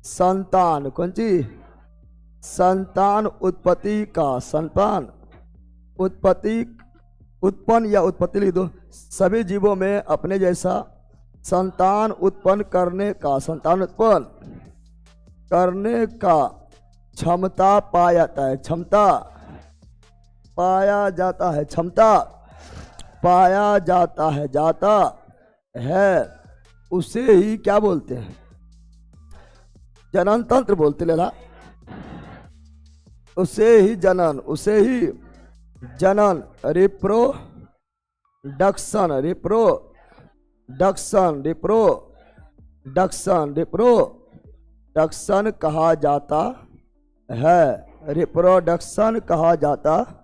संतान, कौन सी? संतान उत्पत्ति का, संतान उत्पत्ति, उत्पन्न या उत्पत्ति लिख दो। सभी जीवों में अपने जैसा संतान उत्पन्न करने का, संतान उत्पन्न करने का क्षमता पाया जाता है, क्षमता पाया जाता है, क्षमता पाया जाता है, जाता है, उसे ही क्या बोलते हैं? जनन तंत्र बोलते लेला, उसे ही जनन, उसे ही जनन, रिप्रोडक्शन, रिप्रोडक्शन, रिप्रोडक्शन, रिप्रोडक्शन कहा जाता है, रिप्रोडक्शन कहा जाता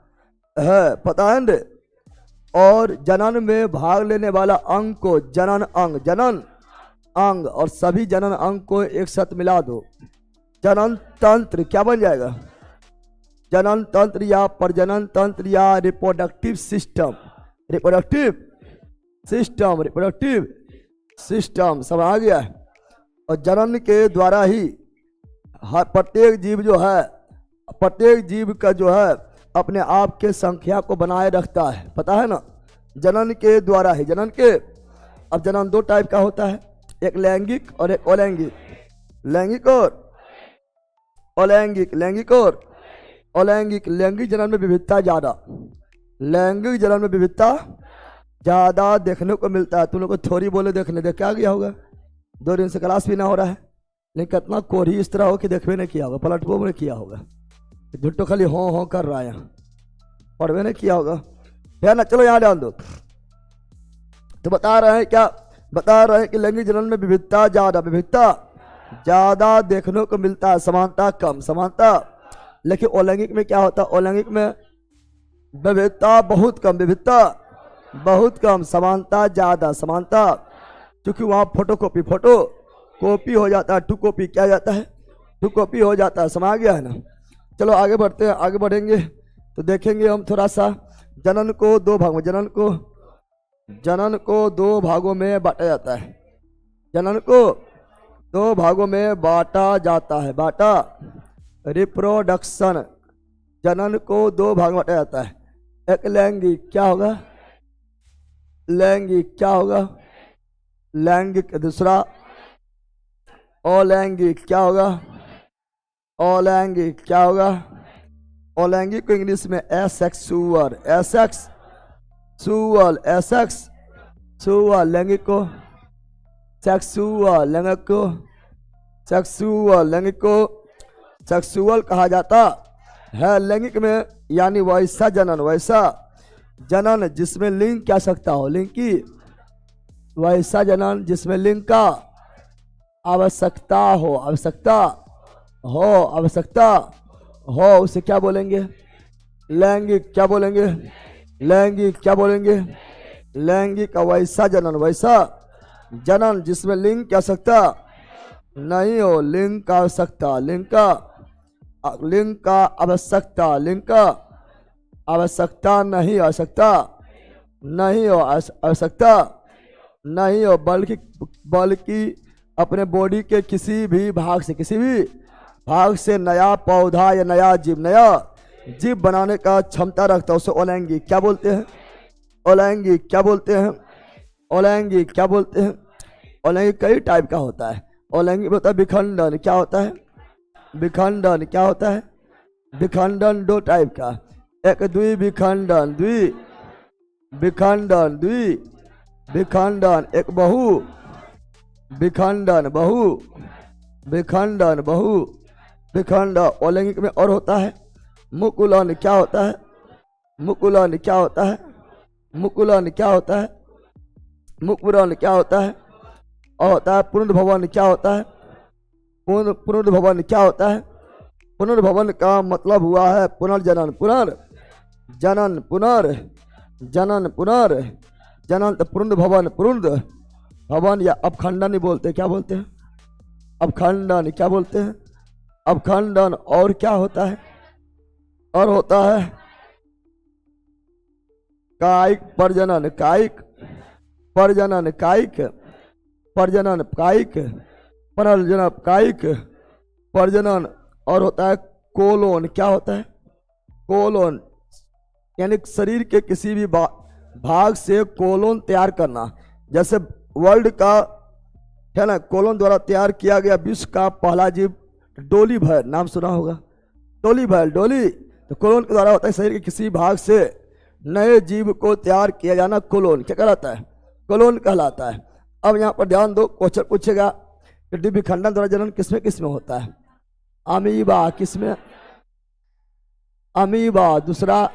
है, पता है न? और जनन में भाग लेने वाला अंग को जनन अंग, जनन अंग, और सभी जनन अंग को एक साथ मिला दो, जनन तंत्र क्या बन जाएगा? जनन तंत्र या प्रजनन तंत्र या reproductive system, reproductive system, reproductive system, सब आ गया है। और जनन के द्वारा ही हर प्रत्येक जीव जो है, प्रत्येक जीव का जो है अपने आप के संख्या को बनाए रखता है, पता है ना? जनन के द्वारा ही, जनन के, अब जनन दो टाइप का होता है, एक लैंगिक और एक अलैंगिक, लैंगिक और अलैंगिक, लैंगिक और अलैंगिक। लैंगिक जनन में विविधता ज्यादा, लैंगिक जनन में विविधता ज्यादा देखने को मिलता है। तुम लोग को थोड़ी बोले देखने देख क्या गया होगा, 2 दिन से क्लास भी ना हो रहा है, लेकिन कितना कोरी इस तरह हो कि देखवे नहीं किया होगा, पलटबो में किया होगा, झुट्टो खाली हो कर रहा है, यहाँ पढ़वे नहीं किया होगा, है ना? चलो यहाँ ध्यान दो। तो बता रहे हैं क्या? बता रहे हैं कि लैंगिक जनन में विविधता ज्यादा, विविधता ज्यादा देखने को मिलता है, समानता कम, समानता। लेकिन अलैंगिक में क्या होता है? अलैंगिक में विविधता बहुत कम, विविधता बहुत कम, समानता ज्यादा, समानता, क्योंकि वहाँ फोटो कॉपी हो जाता है, टू कॉपी क्या जाता है? टू कॉपी हो जाता है, समझ गया है ना? चलो आगे बढ़ते हैं, आगे बढ़ेंगे तो देखेंगे हम थोड़ा सा जनन को 2 भाग में, जनन को 2 भागों में बांटा जाता है, जनन को 2 भागों में बांटा जाता है, बांटा, रिप्रोडक्शन, जनन को 2 भाग में बांटा जाता है। एक लैंगिक, क्या होगा? लैंगिक क्या होगा? लैंगिक। दूसरा अलैंगिक, क्या होगा? अलैंगिक क्या होगा? अलैंगिक को इंग्लिश में एसेक्सुअल, एसेक्सुअल, एसेक्सुअल। लैंगिक को सेक्सुअल, लैंगिक को सेक्सुअल, लैंगिक को सेक्सुअल कहा जाता है। लैंगिक में यानी वैसा जनन, वैसा जनन जिसमें लिंग क्या सकता हो, लिंग की, वैसा जनन जिसमें लिंग का आवश्यकता हो, आवश्यकता हो, आवश्यकता हो, उसे क्या बोलेंगे? लैंगिक। क्या बोलेंगे? लैंगिक। क्या बोलेंगे? लैंगिक। वैसा जनन, वैसा जनन जिसमें लिंग की आवश्यकता नहीं हो, लिंग का आवश्यकता, लिंग का आवश्यकता, लिंग का आवश्यकता नहीं, आवश्यकता नहीं हो, आवश्यकता नहीं हो, बल्कि अपने बॉडी के किसी भी भाग से, किसी भी भाग से नया पौधा या नया जीव बनाने का क्षमता रखता है, उसे अलैंगिक क्या बोलते हैं? अलैंगिक क्या बोलते हैं? अलैंगिक क्या बोलते हैं? अलैंगिक कई टाइप का होता है। अलैंगिक होता है विखंडन, क्या होता है? विखंडन क्या होता है? विखंडन 2 टाइप का, एक द्विविखंडन, द्विविखंडन, द्विविखंडन, एक बहु विखंडन, बहु विखंडन, बहु विखंड। अलैंगिक में और होता है मुकुलन, क्या होता है? मुकुलन क्या होता है? मुकुलन क्या होता है? मुकुलन क्या होता है? और होता है पुनर्भवन, क्या होता है? पुनर्भवन क्या होता है? पुनर्भवन का मतलब हुआ है पुनर्जनन, पुनर्जनन, पुनर्जनन, पुनर्जनन। तो पुनर्भवन, पुनर्भवन या अपखंडन ही बोलते हैं, क्या बोलते हैं? अपखंडन। क्या बोलते हैं? अपखंडन। और क्या होता है? और होता है कायिक प्रजनन, कायिक प्रजनन, कायिक प्रजनन, कायिक प्रजनन, कायिक प्रजनन, और होता है कोलोन। क्या होता है? कोलोन, यानी शरीर के किसी भी भाग से कोलोन तैयार करना। जैसे वर्ल्ड का है ना, कोलोन द्वारा तैयार किया गया विश्व का पहला जीव डोली भैर, नाम सुना होगा, डोली भैर, डोली। तो कोलोन के द्वारा होता है शरीर के किसी भाग से नए जीव को तैयार किया जाना, कोलोन क्या कहलाता है? कोलोन कहलाता है। अब यहाँ पर ध्यान दो, क्वेश्चन पूछेगा कि डिम्ब विखंडन द्वारा जनन किसमें किसमें होता है? अमीबा, किसमें? अमीबा, दूसरा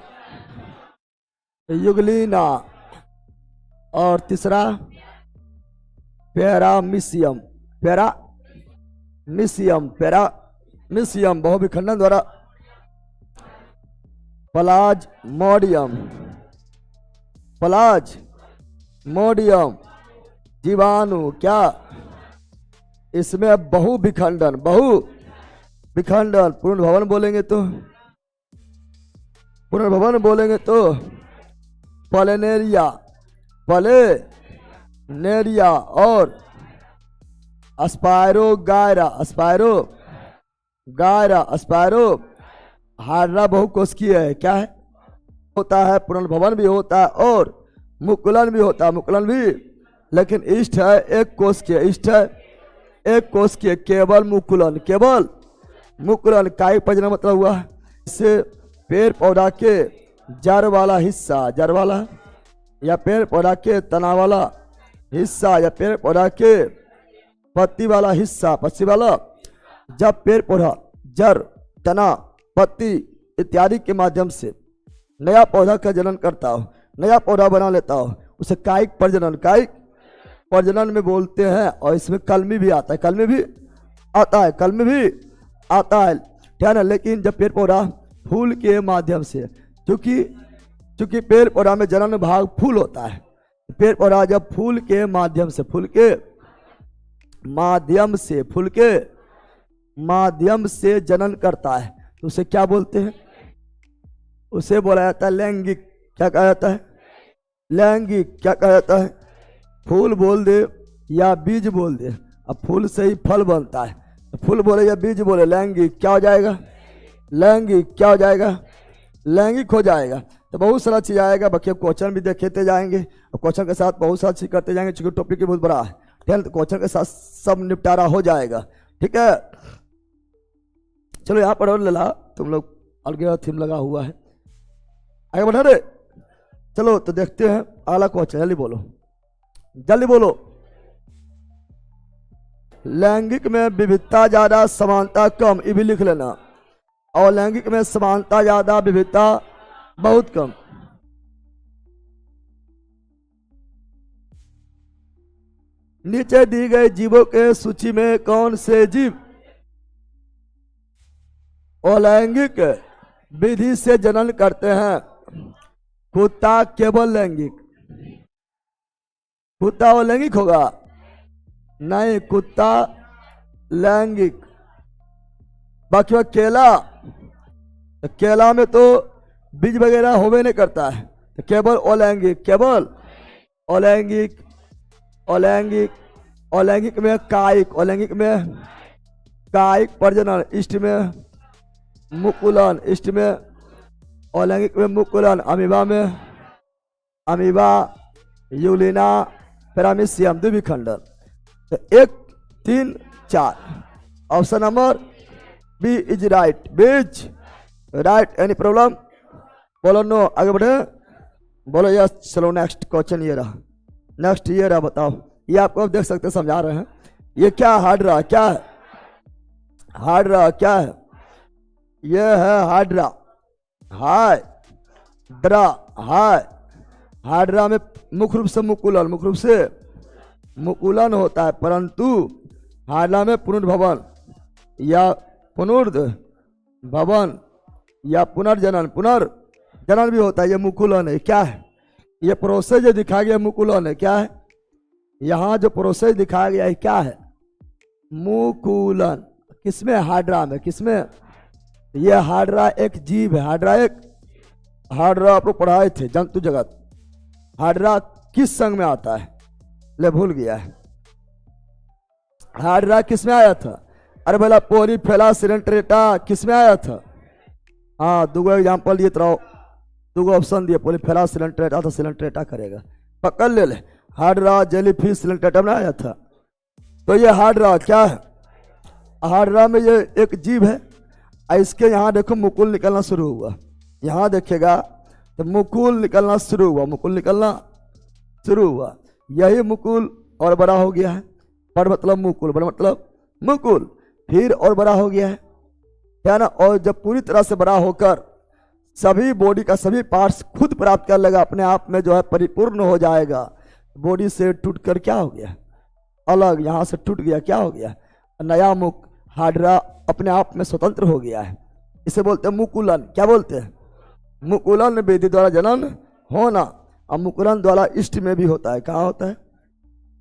युगलीना, और तीसरा पैरामीशियम, पैरामीशियम बहुविखंडन द्वारा प्लाज्मोडियम जीवाणु। क्या इसमें बहुविखंडन, पुनर्भवन बोलेंगे तो प्लेनेरिया और अस्पायरो हाइड्रा बहुकोशिकीय है। क्या है? होता है पुनर्भवन भी होता है और मुकुलन भी होता है, मुकुलन भी, लेकिन इष्ट है एक कोशिकीय, केवल मुकुलन कायिक प्रजनन मतलब हुआ। इससे पेड़ पौधा के जड़ वाला हिस्सा, या पेड़ पौधा के तना वाला हिस्सा, या पेड़ पौधा के पत्ती वाला हिस्सा, जब पेड़ पौधा जड़, तना, पत्ती इत्यादि के माध्यम से नया पौधा का जनन करता हो, नया पौधा बना लेता हो, उसे कायिक प्रजनन में बोलते हैं। और इसमें कलमी भी आता है, कलमी भी आता है, ठीक है ना। लेकिन जब पेड़ पौधा फूल के माध्यम से, चूंकि पेड़ पौधा में जनन भाग फूल होता है, पेड़ पौधा जब फूल के माध्यम से जनन करता है तो उसे क्या बोलते हैं? उसे बोला जाता है लैंगिक। क्या कहा जाता है? लैंगिक। क्या कहा जाता है? फूल बोल दे या बीज बोल दे, अब फूल से ही फल बनता है, तो फूल बोले या बीज बोले, लैंगिक क्या हो जाएगा? लैंगिक हो जाएगा। तो बहुत सारा चीज आएगा, बाकी अब क्वेश्चन भी देखते जाएंगे, और क्वेश्चन के साथ बहुत सारा चीज करते जाएंगे, चूंकि टॉपिक ही बहुत बड़ा है, ठीक है। तो क्वेश्चन के साथ सब निपटारा हो जाएगा, ठीक है। चलो यहाँ पर और लला, तुम लोग अलग थीम लगा हुआ है, आगे बढ़ा रहे। चलो तो देखते हैं अगला क्वेश्चन, जल्दी बोलो। लैंगिक में विविधता ज्यादा, समानता कम, ये भी लिख लेना। और लैंगिक में समानता ज्यादा, विविधता बहुत कम। नीचे दी गई जीवों के सूची में कौन से जीव अलैंगिक विधि से जनन करते हैं? कुत्ता केवल लैंगिक, कुत्ता अलैंगिक होगा? नहीं, कुत्ता लैंगिक। बाकी केला, तो केला में तो बीज वगैरह होवे नहीं करता है, तो केवल अलैंगिक में कायिक प्रजनन, इष्ट में मुकुलन, अलैंगिक में मुकुलन, अमीबा, यूलिना, पैरामीशियम द्विविखंडन। तो 1, 3, 4 option number B is right, right. Any problem? बोलो नो, आगे बढ़े, बोलो यस। चलो नेक्स्ट क्वेश्चन ये रहा, बताओ। ये आपको अब देख सकते समझा रहे हैं। ये क्या हाइड्रा, क्या है हाइड्रा? क्या है ये? है हाइड्रा, हाइड्रा में मुख्य रूप से मुकुलन होता है, परंतु हाइड्रा में पुनर्भवन या पुनर्जनन भी होता है। ये मुकुलन है। क्या है ये प्रोसेस जो दिखाया गया? मुकुलन है। क्या है यहाँ जो प्रोसेस दिखाया गया है? क्या है? मुकुलन। किसमें? हाइड्रा में। किसमें? ये हाइड्रा एक जीव है। हाइड्रा आप लोग पढ़ाए थे जंतु जगत। हाइड्रा किस संघ में आता है? ले भूल गया है। हाइड्रा किस में आया था? अरे बोला पोलीफेरासिलेंट्रेटा किस में आया था? हाँ, दो एग्जाम्पल दिए तो दो ऑप्शन दिए, पोलीफेरासिलेंट्रेटा तो सिलेंट्रेटा करेगा, पकड़ ले। हार्डरा जेलीफिश सिलेंट्रेटा में आया था। तो ये हार्डरा क्या है? हार्डरा में ये एक जीव है, इसके यहाँ देखो मुकुल निकलना शुरू हुआ, यहाँ देखिएगा तो मुकुल निकलना शुरू हुआ, मुकुल निकलना शुरू हुआ, यही मुकुल और बड़ा हो गया है। पर मतलब मुकुल, बड़ा मतलब मुकुल, फिर और बड़ा हो गया है ना। और जब पूरी तरह से बड़ा होकर सभी बॉडी का सभी पार्ट्स खुद प्राप्त कर लेगा, अपने आप में जो है परिपूर्ण हो जाएगा। बॉडी से टूट कर क्या हो गया? अलग, यहाँ से टूट गया, क्या हो गया? नया मुख हार्डरा अपने आप में स्वतंत्र हो गया है। इसे बोलते हैं मुकुलन। क्या बोलते हैं? मुकुलन वेदी द्वारा जनन होना। अब मुकुलन द्वारा इष्ट में भी होता है। कहाँ होता है?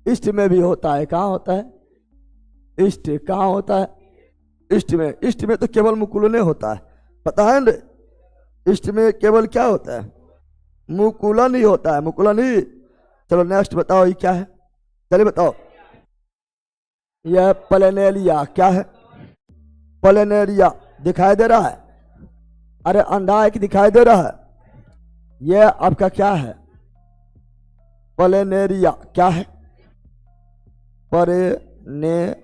इष्ट में भी होता है। कहाँ होता है? इष्ट। कहाँ होता है? इष्ट में। इष्ट में तो केवल मुकुलने होता है, पता है ना? इष्ट में केवल क्या होता है? मुकुलन ही होता है, मुकुलन ही। चलो नेक्स्ट बताओ, ये क्या है? चलिए बताओ। यह प्लेनेरिया क्या है? प्लेनेरिया दिखाई दे रहा है? अरे अंडा एक दिखाई दे रहा है। यह आपका क्या है? प्लेनेरिया क्या है? Planaria,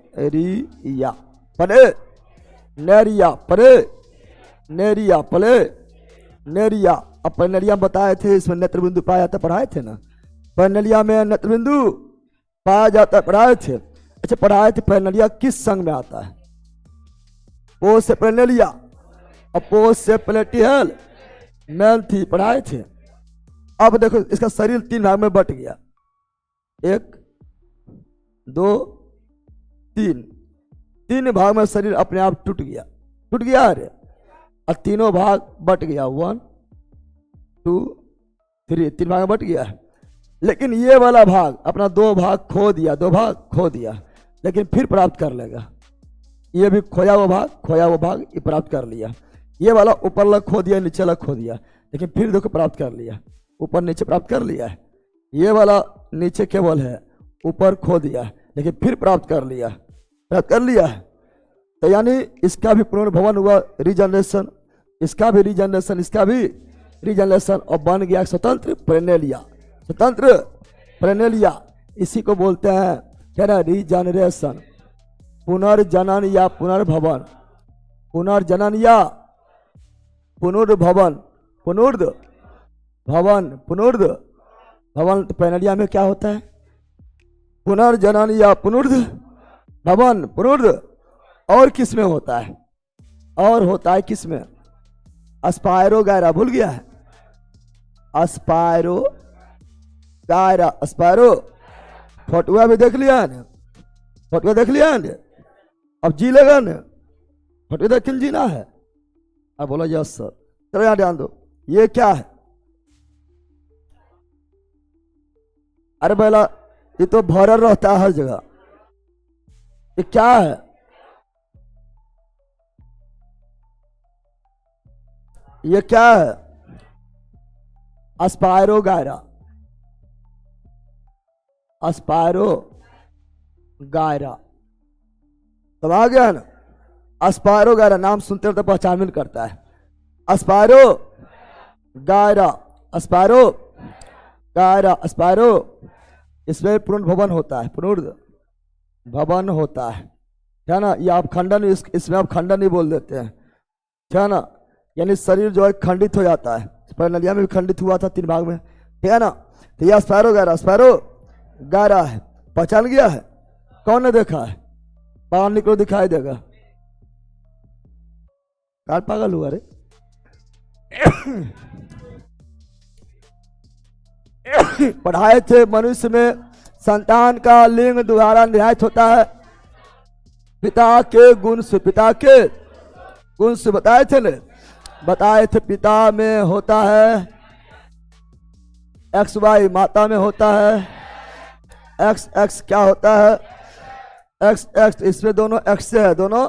planaria, planaria, planaria. अब प्लेनेरिया बताए थे, इसमें नेत्र बिंदु पाया जाता, पढ़ाए थे ना? प्लेनेरिया में नेत्र बिंदु पाया जाता है, पढ़ाए थे। अच्छा, पढ़ाए थे प्लेनेरिया किस संघ में आता है? पोस से प्लेनेरिया, अपोज से प्लेटिहेल मेल थी, पढ़ाए थे। अब देखो इसका शरीर 3 भाग में बट गया, 1 2 3, 3 भाग में शरीर अपने आप टूट गया, टूट गया। अरे और तीनों भाग बट गया, 1 2 3, 3 भाग में बट गया है। लेकिन ये वाला भाग अपना 2 भाग खो दिया, 2 भाग खो दिया, लेकिन फिर प्राप्त कर लेगा। ये भी खोया वो भाग ये प्राप्त कर लिया। ये वाला ऊपर लग खो दिया, नीचे लग खो दिया, लेकिन फिर देखो प्राप्त कर लिया, ऊपर नीचे प्राप्त कर लिया है। ये वाला नीचे केवल है, ऊपर खो दिया, लेकिन फिर प्राप्त कर लिया, प्राप्त कर लिया है। तो यानी इसका भी पुनर्भवन हुआ, रीजनरेशन, इसका भी रीजनरेशन, इसका भी रीजनरेशन, और बन गया स्वतंत्र प्लेनेरिया, स्वतंत्र प्लेनेरिया। इसी को बोलते हैं क्या ना? रीजनरेशन, पुनर्जनन या पुनर्भवन, पुनर्जनन या पुनर्भवन, पुनर्भवन, पुनर्भवन। तो प्लेनेरिया में क्या होता है? पुनर्जनन या पुनर्भवन, पुनर्। और किस में होता है? और होता है किस में? अस्पायरो गायरा, भूल गया है? अस्पायरो गायरा, अस्पायरो। फोटुआ भी देख लिया है, फोटुआ देख लिया है। अब जी लेगा ना, फोटो देख के जीना है। अब बोला यस सर। चलो यहाँ ध्यान दो, ये क्या है? अरे बोला ये तो भरल रहता है हर जगह, ये क्या है? ये क्या है? अस्पायरो गायरा, अस्पायरो गायरा। तब आ गया ना? अस्पायरो गायरा नाम सुनते हो तो पहचान मिल करता है। अस्पायरो गायरा, अस्पायरो गायरा, अस्पायरो। इसमें पुनर्भवन होता है, पुनर्भवन होता है ना? ये आप खंडन, इसमें आप खंडन ही बोल देते हैं, है ना? यानी शरीर जो है खंडित हो जाता है। प्लेनेरिया में भी खंडित हुआ था 3 भाग में, ठीक है ना? तो ये अस्पायरो गायरा, अस्पायरो गायरा है। पहचान गया है? कौन ने देखा है? बाहर निकलो, दिखाई देगा। काल पागल हुआ रे। पढ़ाए थे मनुष्य में संतान का लिंग द्वारा निर्धारित होता है पिता के गुण से, पिता के गुण से बताए थे ने? बताए थे पिता में होता है XY, माता में होता है XX। क्या होता है? XX। इसमें दोनों X से है, दोनों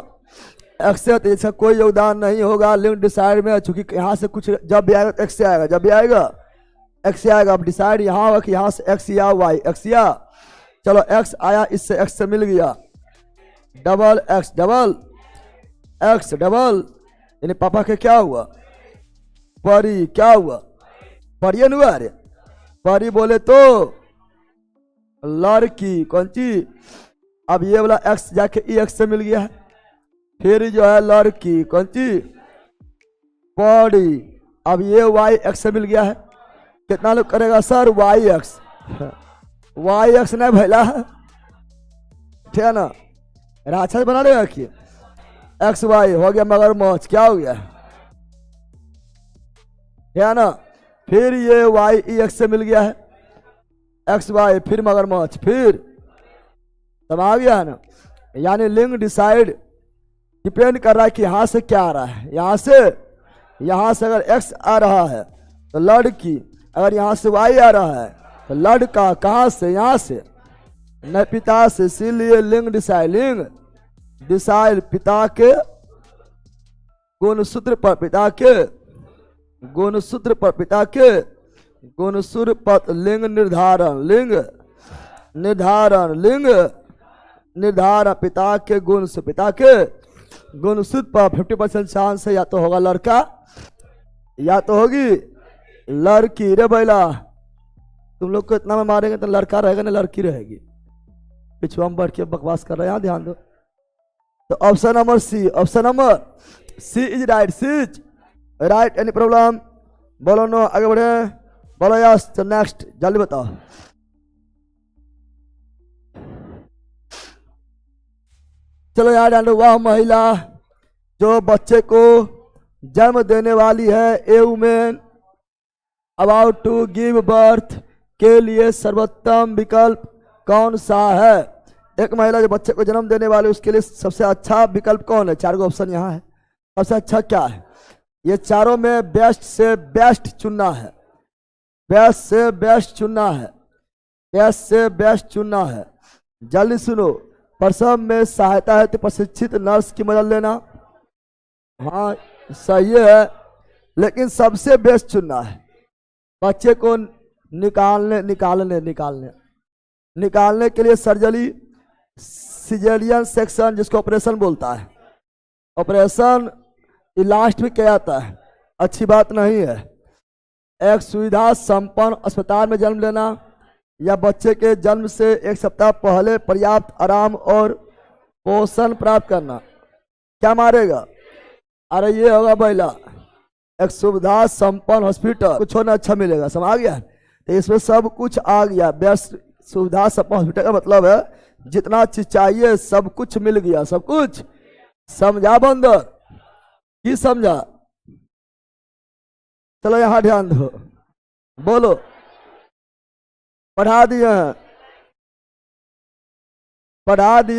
X से, तो इसका कोई योगदान नहीं होगा लिंग डिसाइड में, चूंकि यहाँ से कुछ जब भी आएगा X से आएगा, जब भी आएगा X से आएगा। अब डिसाइड यहाँ होगा कि यहाँ से X या Y, X या, चलो X आया, इससे X से मिल गया, double x double x double, यानी पापा के क्या हुआ? परी। क्या हुआ? परियन हुआ। अरे परी बोले तो लड़की। कौन सी? अब ये वाला एक्स जाके ई एक्स से मिल गया है, फिर जो है लड़की। कौन सी? परी। अब ये वाई एक्स से मिल गया है, कितना लोग करेगा sir? Y X. Y X नहीं भैला है, ठीक है ना? राक्षस बना देगा कि एक्स वाई हो गया मगरमच्छ। क्या हो गया? है ना? फिर ये वाई ई एक्स से मिल गया है, एक्स वाई फिर मगरमच्छ, फिर तब आ गया है ना? यानी लिंग डिसाइड डिपेंड कर रहा है कि यहाँ से क्या आ रहा है। यहाँ से अगर एक्स आ रहा है तो लड़की, अगर यहाँ से वाई आ रहा है तो लड़का। कहाँ से? यहाँ से न पिता से, इसीलिए लिंग डिसाइड पिता के गुणसूत्र पर, पिता के गुणसूत्र पर, पिता के गुणसूत्र पर लिंग निर्धारण पिता के गुण से, पिता के गुणसूत्र पर 50% चांस है, या तो होगा लड़का या तो होगी लड़की। रे बैला, तुम लोग को इतना में मारेंगे तो लड़का रहेगा ना लड़की रहेगी? पिछुआ में बढ़ के बकवास कर रहे हैं, यहाँ ध्यान दो। तो option number C, option number C is right. C is right. Any problem? बोलो नो, आगे बढ़े। बोलो यस। तो नेक्स्ट जल्दी बताओ। चलो यार ध्यान दो। वह महिला जो बच्चे को जन्म देने वाली है, a women about to give birth, के लिए सर्वोत्तम विकल्प कौन सा है? एक महिला जो बच्चे को जन्म देने वाली, उसके लिए सबसे अच्छा विकल्प कौन है? 4 ऑप्शन यहाँ है। सबसे अच्छा क्या है? ये चारों में बेस्ट से बेस्ट चुनना है, बेस्ट से बेस्ट चुनना है, बेस्ट से बेस्ट चुनना है। जल्दी सुनो। प्रसव में सहायता है तो प्रशिक्षित नर्स की मदद लेना। हाँ सही है, लेकिन सबसे बेस्ट चुनना है। बच्चे को निकालने के लिए सर्जरी, सिजेरियन सेक्शन जिसको ऑपरेशन बोलता है, ऑपरेशन लास्ट में क्या आता है? अच्छी बात नहीं है। एक सुविधा संपन्न अस्पताल में जन्म लेना, या बच्चे के जन्म से 1 सप्ताह पहले पर्याप्त आराम और पोषण प्राप्त करना। क्या मारेगा? अरे ये होगा बैला, एक सुविधा संपन्न हॉस्पिटल। कुछ होना अच्छा मिलेगा, समझ गया? तो इसमें सब कुछ आ गया। बेस्ट सुविधा संपन्न हॉस्पिटल का मतलब है जितना चीज चाहिए सब कुछ मिल गया, सब कुछ। समझा बंदर? की समझा? चलो यहां ध्यान दो, बोलो। पढ़ा दिए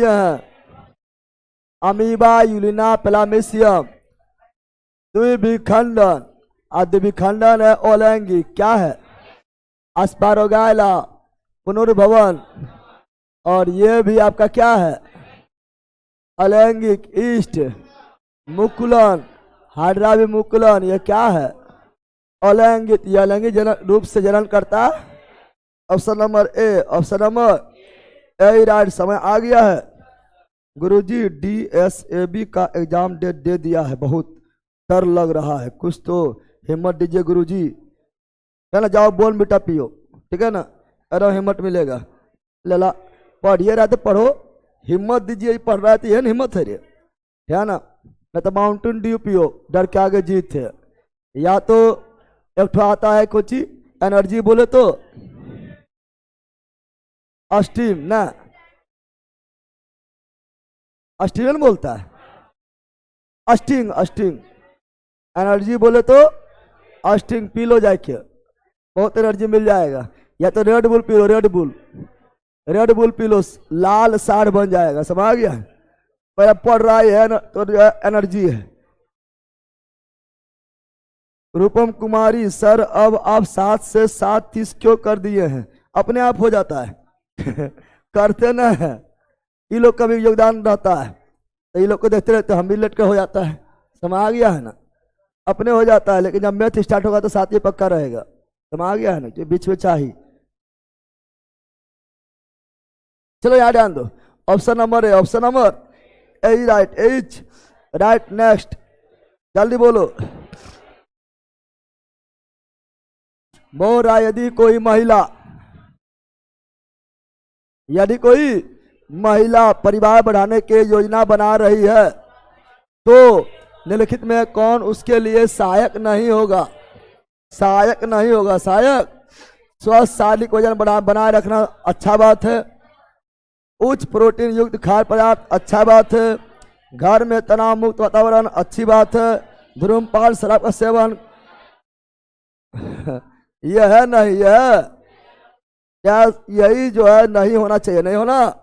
हैं अमीबा, यूलिना, प्लामेशियम, द्विभिखंडन। द्विभिखंडन है ओलैंगी। क्या है? अस्पारोगाइला, पुनर्भवन, और ये भी आपका क्या है? अलैंगिक, ईस्ट, मुकुलन, हाइड्रावी मुकुलन। ये क्या है? अलैंगिक। ये अलैंगिक रूप से जनन करता। Option number A, option number A right. समय आ गया है। गुरुजी DSAB का एग्जाम डेट दे दिया है, बहुत डर लग रहा है, कुछ तो हिम्मत दीजिए गुरुजी, है ना? जाओ बोल बेटा पियो, ठीक है ना? अरे हिम्मत मिलेगा। लला पढ़िए रहा तो पढ़ो, हिम्मत दीजिए। पढ़ रहा है तो यह हिम्मत है रे, है ना? मैं तो माउंटेन ड्यू पियो, डर के आगे जीत है। या तो एक ठो आता है कुछ एनर्जी बोले तो अस्टीम ना, अस्टीन बोलता है, अस्टिंग एनर्जी बोले तो अस्टिंग पी लो जाके, बहुत एनर्जी मिल जाएगा। या तो red bull P low, red bull P low, लाल साढ़ बन जाएगा। समझ गया? पर पढ़ रहा है ना तो एनर्जी है। रूपम कुमारी सर अब आप 7 से 7:30 क्यों कर दिए हैं? अपने आप हो जाता है करते ना है, ये लोग का भी योगदान रहता है, तो ये लोग को देखते रहते हम भी लेट कर हो जाता है। समझ गया है ना? अपने हो जाता है, लेकिन जब मैथ स्टार्ट होगा तो 7 ही पक्का रहेगा। समझ गया है ना? जो बीच में चाहिए। चलो यार ध्यान दो। Option number H right, H right. Next जल्दी बोलो। बोल रहा यदि कोई महिला परिवार बढ़ाने की योजना बना रही है तो निम्नलिखित में कौन उसके लिए सहायक नहीं होगा? सहायक स्वस्थ शारीरिक वजन बनाए रखना अच्छा बात है। उच्च प्रोटीन युक्त खाद्य पदार्थ अच्छा बात है। घर में तनाव मुक्त वातावरण अच्छी बात है। धूम्रपान शराब का सेवन यह है नहीं, यही जो है नहीं होना चाहिए, नहीं होना।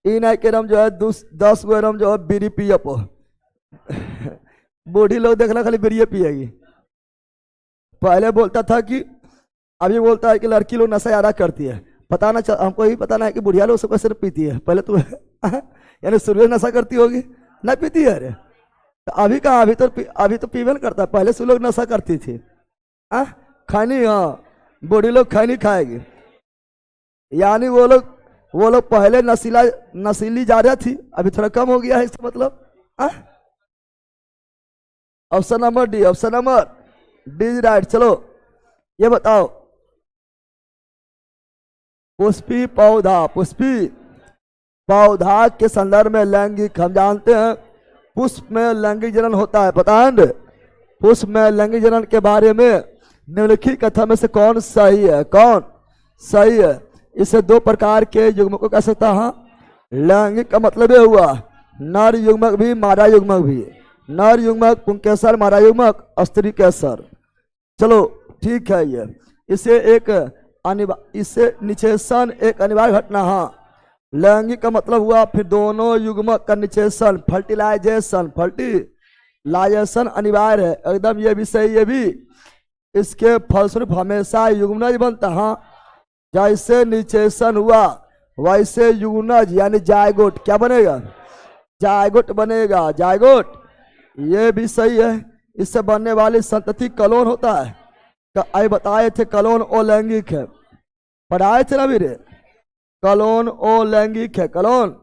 इन एरम जो है 10 गो एरम जो है बीड़ी पिए पो बूढ़ी लोग देखना खाली बीड़ी पिएगी। पहले बोलता था कि, अभी बोलता है कि लड़की लोग नशा ज्यादा करती है। पता ना हमको ही पता ना है कि बुढ़िया लोग सब कैसे पीती है। पहले तो यानी शुरू नशा करती होगी, ना पीती है। अरे तो अभी कहाँ, अभी तो पीवे करता है। पहले से लोग नशा करती थी। खैनी, हाँ बूढ़ी लोग खैनी खाएगी। यानी वो लोग पहले नशीली ज्यादा थी, अभी थोड़ा कम हो गया है इसका मतलब। Option number D right. चलो ये बताओ, पुष्पी पौधा के संदर्भ में लैंगिक, हम जानते हैं पुष्प में लैंगिक जनन होता है, पता है? पुष्प में लैंगिक जनन के बारे में निम्नलिखित कथन में से कौन सही है? इसे 2 प्रकार के युग्मक को कह सकता है। लैंगिक का मतलब ये हुआ नर युग्मक भी मादा युग्मक भी। नर युग्मक पुंकेसर, मादा युग्मक स्त्री केसर। चलो ठीक है। ये इसे निषेचन एक अनिवार्य घटना। हाँ, लैंगिक का मतलब हुआ फिर दोनों युग्मक का निषेचन, फर्टिलाइजेशन अनिवार्य है एकदम। ये भी सही, ये भी। इसके फलस्वरूप हमेशा युग्मनज बनता। हाँ, जैसे निषेचन हुआ वैसे युग्मनज यानी जायगोट क्या बनेगा? जायगोट बनेगा, जायगोट। ये भी सही है। इससे बनने वाली संतति कलोन होता है। आई बताए थे कलोन अलैंगिक है, पढ़ाए थे ना वीरे। कलोन अलैंगिक है, कलोन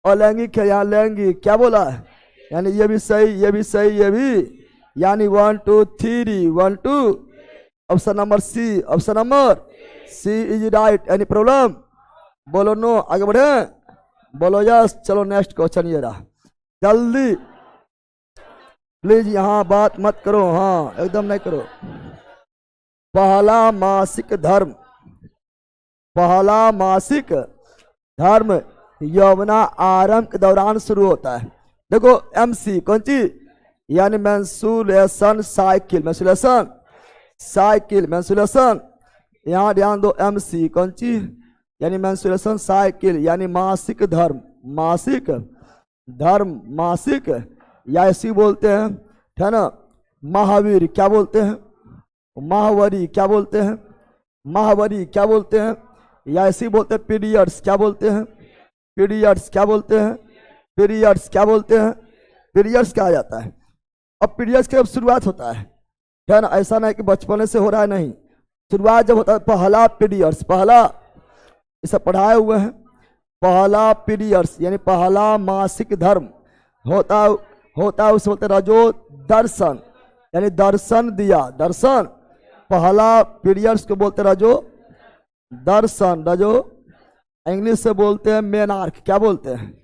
अलैंगिक है। यहाँ लैंगिक क्या बोला है? यानी ये भी सही, ये भी सही, ये भी। यानी 1 2 3 1 2। Option number C is right. Any problem? बोलो नो, आगे बढ़े। बोलो यस। चलो नेक्स्ट क्वेश्चन ये रहा, जल्दी प्लीज। यहाँ बात मत करो, हाँ एकदम नहीं करो। पहला मासिक धर्म यौवना आरंभ के दौरान शुरू होता है। देखो MC कौन चीज? यानी मेंस्ट्रुएशन साइकिल। यहाँ ध्यान दो, MC कौन चीज? यानी मेंस्ट्रुएशन साइकिल यानी मासिक धर्म मासिक, या ऐसी बोलते हैं, है ना। महावीर क्या बोलते हैं? माहवारी क्या बोलते हैं? या ऐसी बोलते हैं पीरियड्स क्या बोलते हैं? पीरियड्स क्या जाता है? अब पीरियड्स की जब शुरुआत होता है ना, ऐसा नहीं कि बचपन से हो रहा है, नहीं। शुरुआत जब होता है पहला पीरियड्स, इसे पढ़ाए हुए हैं। पहला पीरियड्स यानी पहला मासिक धर्म होता है उसे बोलते रजो दर्शन, यानी दर्शन दिया, दर्शन। पहला पीरियड्स को बोलते रजो दर्शन, रजो। इंग्लिश से बोलते हैं मेनार्क, क्या बोलते हैं?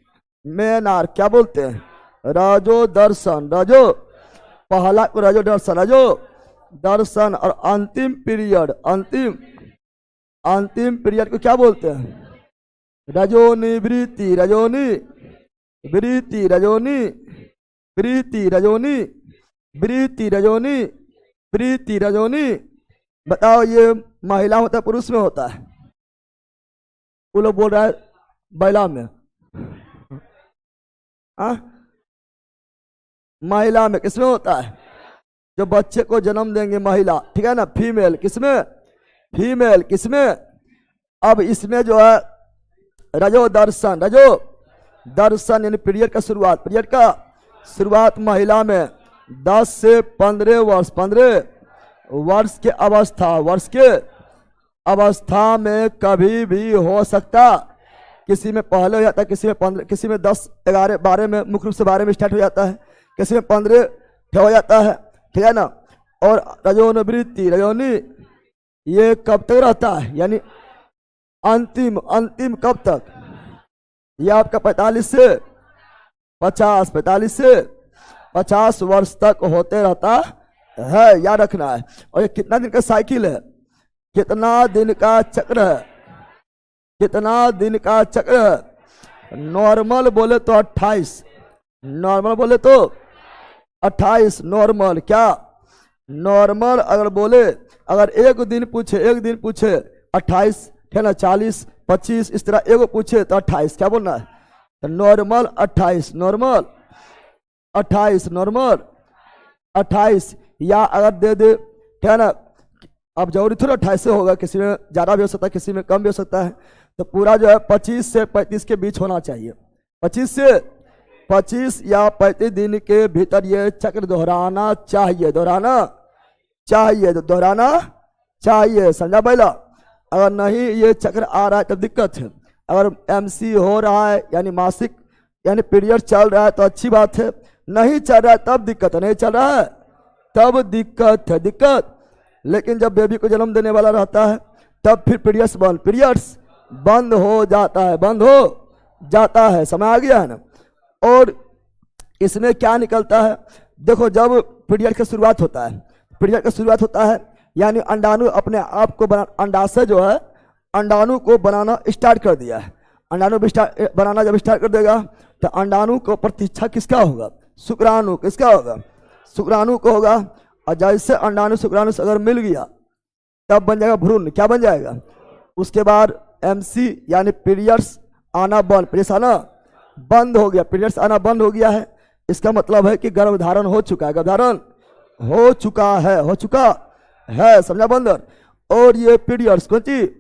मेनार्क क्या बोलते हैं? रजो दर्शन, रजो। पहला को रजो दर्शन, रजो दर्शन। और अंतिम पीरियड को क्या बोलते हैं? रजोनी वृत्ति, रजोनी। बताओ ये महिला होता है पुरुष में होता है? वो लोग बोल रहा है महिला में। महिला में किसमें होता है? जो बच्चे को जन्म देंगे महिला, ठीक है ना। फीमेल किसमें? अब इसमें जो है रजो दर्शन यानी पीरियड का शुरुआत महिला में 10 से 15 वर्ष के अवस्था में कभी भी हो सकता किसी में पहले हो जाता है, किसी में 15, किसी में 10, 11, 12 में, मुख्य रूप से 12 में स्टार्ट हो जाता है, किसी में 15 हो जाता है, ठीक है ना। और रजोनिवृत्ति, रजोनी ये कब तक रहता है, यानी अंतिम अंतिम कब तक, ये आपका 45 से 50, 45 से 50 वर्ष तक होते रहता है, याद रखना है। और ये कितना दिन का साइकिल है, कितना दिन का चक्र है, कितना दिन का चक्र है। नॉर्मल बोले तो 28, नॉर्मल बोले तो 28, नॉर्मल क्या, नॉर्मल अगर बोले, अगर एक दिन पूछे 28, है ना, 40, 25 इस तरह एगो पूछे तो 28, क्या बोलना है, तो नॉर्मल 28, नॉर्मल 28, नॉर्मल 28, या अगर दे दे, है ना, अब जरूरी थोड़ा 28 से होगा, किसी में ज़्यादा भी हो सकता है, किसी में कम भी हो सकता है, तो पूरा जो है 25 से 35 के बीच होना चाहिए, 25 या 35 दिन के भीतर ये चक्र दोहराना चाहिए, दोहराना चाहिए, दोहराना चाहिए, समझा पहला। अगर नहीं ये चक्र आ रहा है तब दिक्कत है। अगर MC हो रहा है यानी मासिक यानी पीरियड चल रहा है तो अच्छी बात है, नहीं चल रहा है तब दिक्कत है, नहीं चल रहा है तब दिक्कत है, दिक्कत। लेकिन जब बेबी को जन्म देने वाला रहता है तब फिर पीरियड्स बंद हो जाता है, बंद हो जाता है, समय आ गया है ना। और इसमें क्या निकलता है, देखो जब पीरियड का शुरुआत होता है, पीरियड का शुरुआत होता है यानी अंडाणु अपने आप को अंडाशय जो है अंडाणु को बनाना स्टार्ट कर दिया है। अंडाणु बनाना जब स्टार्ट कर देगा तो अंडाणु को प्रतीक्षा किसका होगा, शुक्राणु, किसका होगा, शुक्राणु को होगा। और जैसे अंडाणु शुक्राणु से अगर मिल गया तब बन जाएगा भ्रूण, क्या बन जाएगा। उसके बाद MC यानी पीरियड्स आना बंद, पीरियड्स आना बंद हो गया, पीरियड्स आना बंद हो गया है, इसका मतलब है कि गर्भधारण हो चुका है, गर्भधारण हो चुका है, हो चुका है, समझा बंदर। और ये पीरियड्स कौन चीज,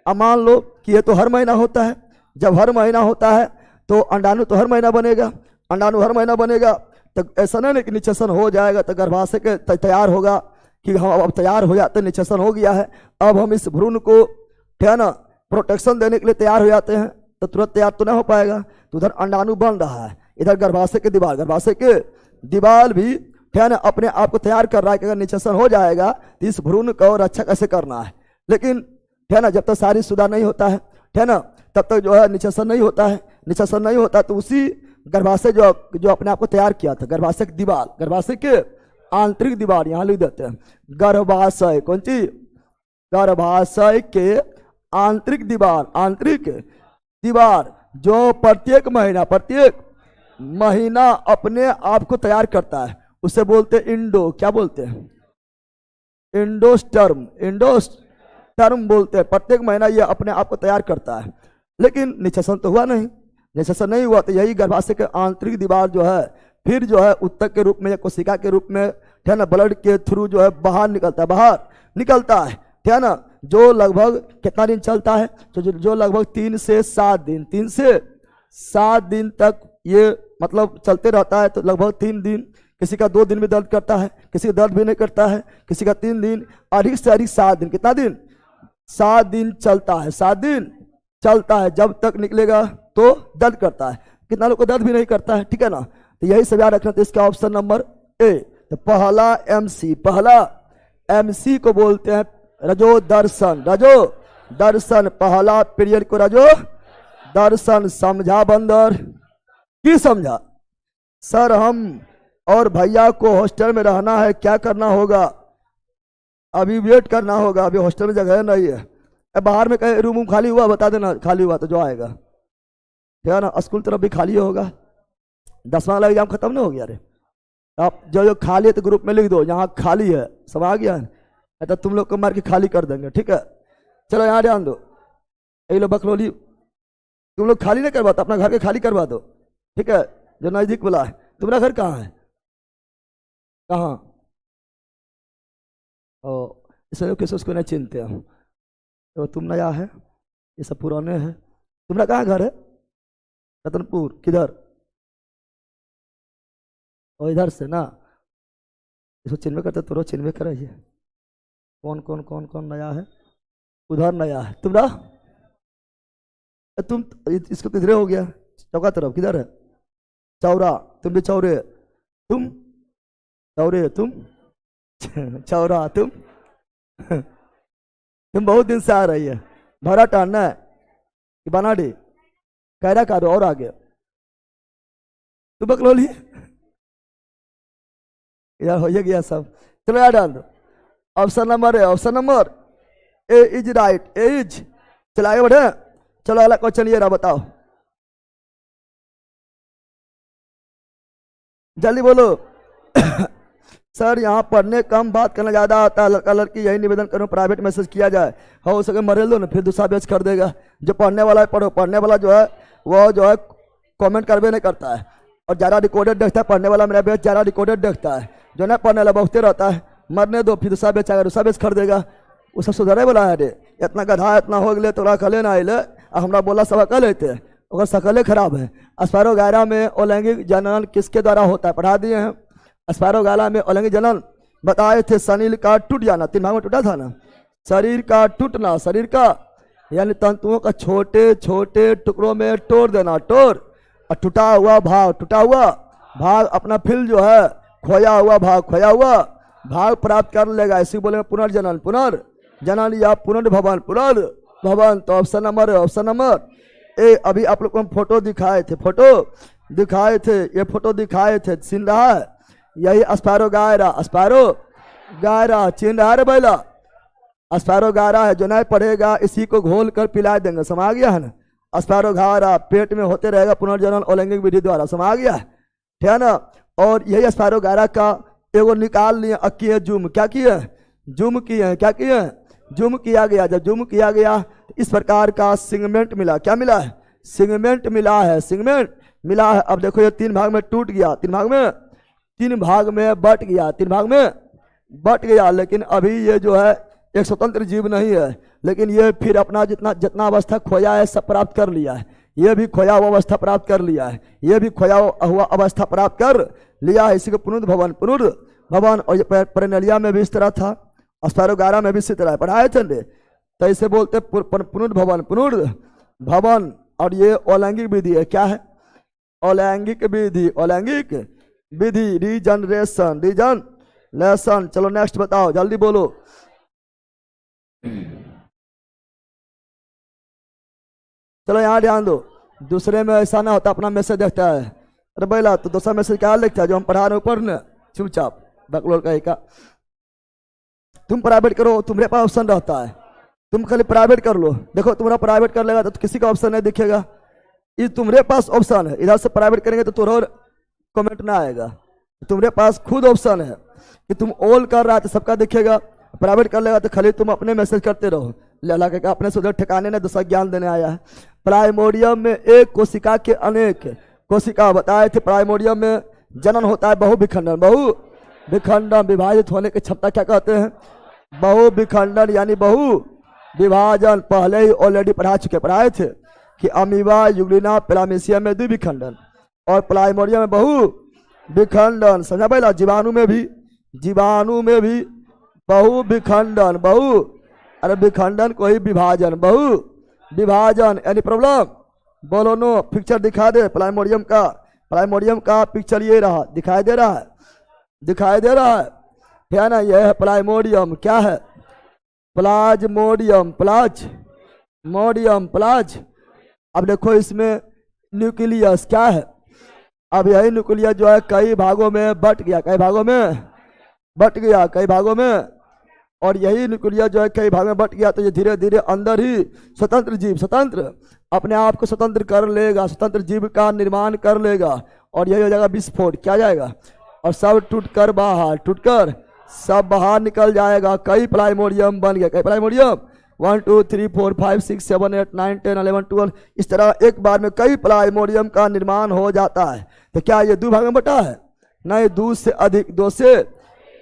अब मान लो कि ये तो हर महीना होता है, जब हर महीना होता है तो अंडाणु तो हर महीना बनेगा, अंडाणु हर महीना बनेगा, तो ऐसा नहीं कि निषेचन हो जाएगा तो गर्भाशय के तैयार होगा कि हम अब तैयार हो जाते हैं, निषेचन हो गया है, अब हम इस भ्रूण को, है ना, प्रोटेक्शन देने के लिए तैयार हो जाते हैं, तो तुरंत तैयार तो नहीं हो पाएगा। तो उधर अंडाणु बन रहा है, इधर गर्भाशय के दीवार, गर्भाशय के दीवार भी, है ना, अपने आप को तैयार कर रहा है कि अगर निषेचन हो जाएगा तो इस भ्रूण को रक्षा कैसे करना है। लेकिन है ना, जब तक शादी शुदा नहीं होता है ना, तब तक जो है निषेचन नहीं होता है, निषेचन नहीं होता तो उसी गर्भाशय जो अपने आप को तैयार किया था, गर्भाशय की दीवार, गर्भाशय के आंतरिक दीवार, यहाँ लिख देते हैं गर्भाशय, कौन चीज, गर्भाशय के आंतरिक दीवार, आंतरिक दीवार जो प्रत्येक महीना अपने आप को तैयार करता है, उसे बोलते हैं इंडो, क्या बोलते हैं, इंडोस्टर्म, इंडोस्टर्म बोलते हैं। प्रत्येक महीना ये अपने आप को तैयार करता है, लेकिन निषेचन तो हुआ नहीं, निषेचन नहीं हुआ तो यही गर्भाशय के आंतरिक दीवार जो है फिर जो है उत्तक के रूप में या कोशिका के रूप में, है ना, ब्लड के थ्रू जो है बाहर निकलता है, बाहर निकलता है ना, जो लगभग कितना दिन चलता है, तो जो लगभग 3 से 7 दिन, 3 से 7 दिन तक ये मतलब चलते रहता है। तो लगभग 3 दिन, किसी का 2 दिन में दर्द करता है, किसी का दर्द भी नहीं करता है, किसी का 3 दिन, अधिक से अधिक 7 दिन, कितना दिन, 7 दिन चलता है, 7 दिन चलता है, जब तक निकलेगा तो दर्द करता है, कितना लोग को दर्द भी नहीं करता है, ठीक है ना। तो यही सब याद रखना, तो इसका ऑप्शन नंबर ए। तो पहला MC को बोलते हैं रजो दर्शन, रजो दर्शन, पहला पीरियड को रजो दर्शन, समझा बंदर, की समझा। सर हम और भैया को हॉस्टल में रहना है, क्या करना होगा, अभी वेट करना होगा, अभी हॉस्टल में जगह नहीं है, बाहर में कहीं रूम खाली हुआ बता देना, खाली हुआ तो जो आएगा, ठीक है ना। स्कूल तरफ भी खाली होगा, 10वां वाला एग्जाम खत्म नहीं हो गया रे, आप जो खाली है तो ग्रुप में लिख दो यहाँ खाली है, सब आ गया है, तो तुम लोग को मार के खाली कर देंगे, ठीक है। चलो यहाँ ध्यान दो, ये लो बकरौली तुम लोग खाली नहीं करवाता, अपना घर के खाली करवा दो, ठीक है, जो नजदीक वाला है। तुम्हारा घर कहाँ है, कहाँ, इसलिए किसी उसको नहीं चिनते हम, तो तुम नया है, ये सब पुराने हैं। तुम्हारा कहाँ घर है, रतनपुर, किधर, और इधर से ना, इसको चिन्हवे करते तो चिन्हवे करे, कौन कौन नया है, उधर नया है तुम्हारा, तुम इसको किधरे हो गया? चौका तरफ किधर है? चौरा, तुम भी चौरे, तुम चौरे, तुम चौरा, तुम बहुत दिन से आ रही है। भरा टानना है कि बनाडी कैरा का और आगे तू बकलोली यार हो गया सब। चलो यार डाल दो। ऑप्शन नंबर है, option number A is right, A is. चलो आगे बढ़े। चलो अगला क्वेश्चन ये रहा, बताओ जल्दी बोलो। सर यहाँ पढ़ने कम बात करना ज्यादा आता है, लड़का लड़की यही निवेदन करूँ प्राइवेट मैसेज किया जाए। हो सके मरे लो ना, फिर दूसरा बैच कर देगा। जो पढ़ने वाला है पढ़ो, पढ़ने वाला जो है वो जो है कमेंट करवे नहीं करता है और ज़्यादा रिकॉर्डेड देखता है। पढ़ने वाला मेरा बैच ज़्यादा रिकॉर्डेड देखता है, जो नहीं पढ़ने वाला बहुते रहता है। मरने दो, फिर दूसरा बैच आएगा, दूसरा बैच कर देगा। वो सब सुधरे वाला है रे। इतना गधा इतना हो गए तोरा कले ना आइले, हमरा बोला सब कल लेते और शकले खराब है। अस्पारो गायरा में अलैंगिक जनन किसके द्वारा होता है? पढ़ा दिए हैं। अस्पारो गायरा में अलैंगिक जनन बताए थे, शरीर का टूट जाना, 3 भाग में टूटा था ना। शरीर का टूटना, शरीर का यानी तंतुओं का छोटे छोटे टुकड़ों में तोड़ देना, तोड़। और टूटा हुआ भाग, टूटा हुआ भाग अपना फिल जो है खोया हुआ भाग, खोया हुआ भाग प्राप्त कर लेगा। इसी बोले पुनर्जनन, पुनर्जनन या पुनर्भवन, पुनर्भवन। तो ऑप्शन नंबर है, ऑप्शन नंबर ए। अभी आप लोग को हम फोटो दिखाए थे, फोटो दिखाए थे, ये फोटो दिखाए थे, छीन रहा है यही अस्पारो गायरा, अस्पारो गायरा छीन रहा है बैला। अस्पारो गायरा है, जो नहीं पढ़ेगा इसी को घोल कर पिला देंगे, समा गया है ना। अस्पारो गायरा पेट में होते रहेगा पुनर्जनन अलैंगिक विधि द्वारा, समा गया है, ठीक है ना। और यही अस्पारो गायरा का एगो निकाल लिए, किए जूम, क्या किए? जूम किए, क्या किए? जूम किया गया। जब जूम किया गया तो इस प्रकार का सिगमेंट मिला। क्या मिला है? सिगमेंट मिला है, सिगमेंट मिला है। अब देखो ये 3 भाग में टूट गया, 3 भाग में, 3 भाग में बट गया, 3 भाग में बट गया। लेकिन अभी ये जो है एक स्वतंत्र जीव नहीं है, लेकिन ये फिर अपना जितना अवस्था खोया है सब प्राप्त कर लिया है। ये भी खोया हुआ अवस्था प्राप्त कर लिया है, ये भी खोया हुआ अवस्था प्राप्त कर लिया है। इसी को पुनर्भवन, पुनर्भवन। और ये पेरेनिया में भी इस तरह था, अस्पारो गायरा में भी इसी तरह पढ़ाए थे। तो इसे बोलते पुनर्भवन, पुनर्भवन। और ये अलैंगिक विधि है, क्या है? अलैंगिक विधि, अलैंगिक विधि, रीजनरेशन, रीजनरेशन। चलो नेक्स्ट बताओ, जल्दी बोलो। चलो यहाँ ध्यान दो, दूसरे में ऐसा ना होता अपना मैसेज देखता है। अरे बैला तो दूसरा मैसेज क्या लिखता है जो हम पढ़ा रहे ऊपर ने, चुपचाप बकलोल का। तुम प्राइवेट करो, तुम्हारे पास ऑप्शन रहता है, तुम खाली प्राइवेट कर लो। देखो तुम्हारा प्राइवेट कर लेगा तो किसी का ऑप्शन नहीं दिखेगा, ये तुम्हारे पास ऑप्शन है। इधर से प्राइवेट करेंगे तो तुम्हारा कमेंट ना आएगा। तुम्हारे पास खुद ऑप्शन है कि तुम ऑल कर रहा है तो सबका दिखेगा, प्राइवेट कर लेगा तो खाली तुम अपने मैसेज करते रहो। लला के अपने से उधर ठिकाने ने दूसरा ज्ञान देने आया है। प्राइमोडियम में एक कोशिका के अनेक कोशिका बताए थे। प्राइमोडियम में जनन होता है बहुविखंडन, बहुविखंडन। विभाजित होने की क्षमता क्या कहते हैं? बहुविखंडन यानी बहु विभाजन। पहले ही ऑलरेडी पढ़ाए थे कि अमीबा, यूग्लिना, प्लामेशिया में द्विविखंडन और प्राइमोडियम में बहुविखंडन। समझा पहला? जीवाणु में भी बहुविखंडन, अरे विखंडन को ही विभाजन, बहु विभाजन। यानी प्रॉब्लम बोलो नो। पिक्चर दिखा दे प्लाइमोडियम का पिक्चर ये रहा, दिखाई दे रहा है ना। यह है प्लाइमोडियम। क्या है? प्लाज्मोडियम, प्लाज। अब देखो इसमें न्यूक्लियस क्या है? अब यही न्यूक्लियस जो है कई भागों में बट गया, कई भागों में। और यही न्यूक्लियस जो है कई भागों में बट गया तो ये धीरे धीरे अंदर ही स्वतंत्र जीव, स्वतंत्र अपने आप को स्वतंत्र कर लेगा, स्वतंत्र जीव का निर्माण कर लेगा। और यही हो जाएगा विस्फोट। क्या जाएगा? और सब टूटकर सब बाहर निकल जाएगा। कई प्लाइमोडियम बन गया, कई प्लाइमोडियम 1 2 3 4 5 6 7 8 9 10 11 12 इस तरह एक बार में कई प्लाइमोडियम का निर्माण हो जाता है। तो क्या ये 2 भाग में बटा है? नहीं, 2 से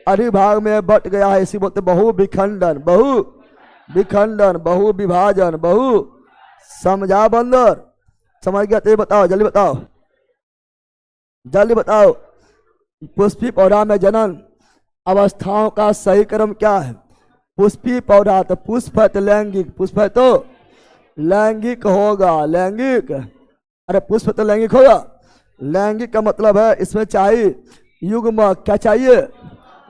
अधिक भाग में बट गया है। इसी बोलते बहुविखंडन, बहुविभाजन, बहु। समझा बंदर? समझ गया? तो बताओ, जल्दी बताओ। पुष्पी पौधा में जनन अवस्थाओं का सही क्रम क्या है? पुष्पी पौधा तो पुष्प है तो लैंगिक, पुष्प है तो लैंगिक होगा, लैंगिक। अरे पुष्प तो लैंगिक होगा। लैंगिक का मतलब है इसमें चाहिए युग्मक। क्या चाहिए?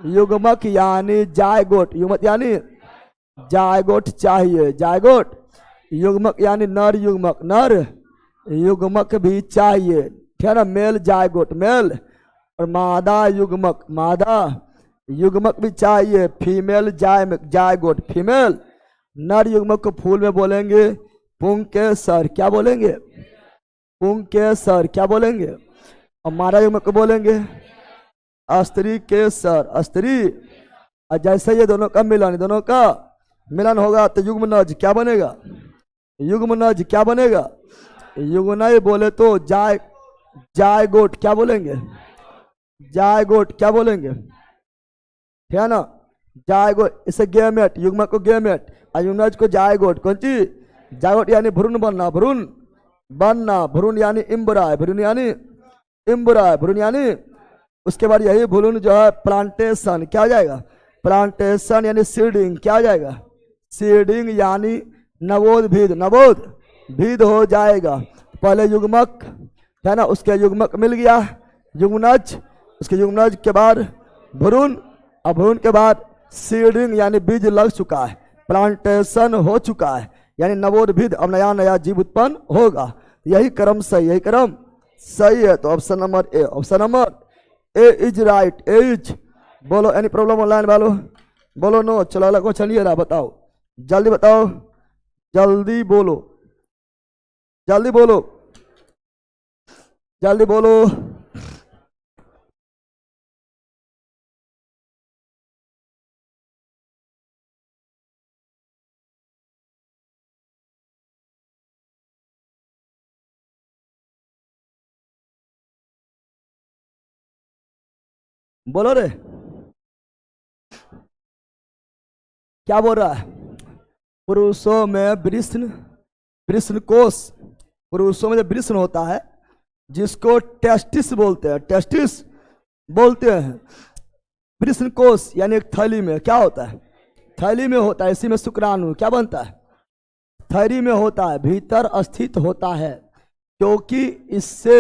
युग्मक यानी जायगोट। युग्मक यानी जायगोट चाहिए, जायगोट। युग्मक यानी नर युग्मक, नर युग्मक भी चाहिए, ठीक है ना। Male zygote, male. और मादा युग्मक, मादा युग्मक भी चाहिए। Female zygote, female. नर युग्मक को फूल में बोलेंगे पुंकेसर। क्या बोलेंगे? पुंकेसर। क्या बोलेंगे? और मादा युग्मक को बोलेंगे स्त्री केसर, स्त्री। और जैसे ये दोनों का मिलन, दोनों का मिलन होगा तो युग्मनज क्या बनेगा? युग्मनज क्या बनेगा? युग्मनज बोले तो जायगोट क्या बोलेंगे? जायगोट क्या बोलेंगे? ठीक है ना। जायगोट, इसे गेमेट, युग्मक को गेमेट और युग्मनज को जायगोट। कौन चीज? जायगोट यानी भ्रूण बनना, भ्रूण बनना। भ्रूण यानी इम्ब्राय, भ्रूण यानी इम्ब्राय, भ्रूण यानी उसके बाद यही भ्रूण जो है प्लांटेशन। क्या हो जाएगा? प्लांटेशन यानी सीडिंग। क्या हो जाएगा? सीडिंग यानी नवोद्भिद, नवोद्भिद हो जाएगा। पहले युग्मक है ना, उसके युग्मक मिल गया युग्मनज, उसके युग्मनज के बाद भ्रूण, और भ्रूण के बाद सीडिंग यानी बीज लग चुका है, प्लांटेशन हो चुका है, यानी नवोद्भिद, अब नया नया जीव उत्पन्न होगा। यही क्रम सही, यही क्रम सही है। तो option number A, option number A is right, A is. बोलो एनी प्रॉब्लम ऑनलाइन वालों? बोलो नो। चलो अलग को चलिए ना, बताओ जल्दी बताओ, जल्दी बोलो, जल्दी बोलो, जल्दी बोलो। बोलो रे, क्या बोल रहा है? पुरुषों में वृषण, वृषण कोष, पुरुषों में जो वृषण होता है जिसको टेस्टिस बोलते हैं, टेस्टिस बोलते हैं। वृषण कोष यानी एक थैली में क्या होता है? थैली में होता है। इसी में शुक्राणु क्या बनता है? थैली में होता है, भीतर स्थित होता है, क्योंकि इससे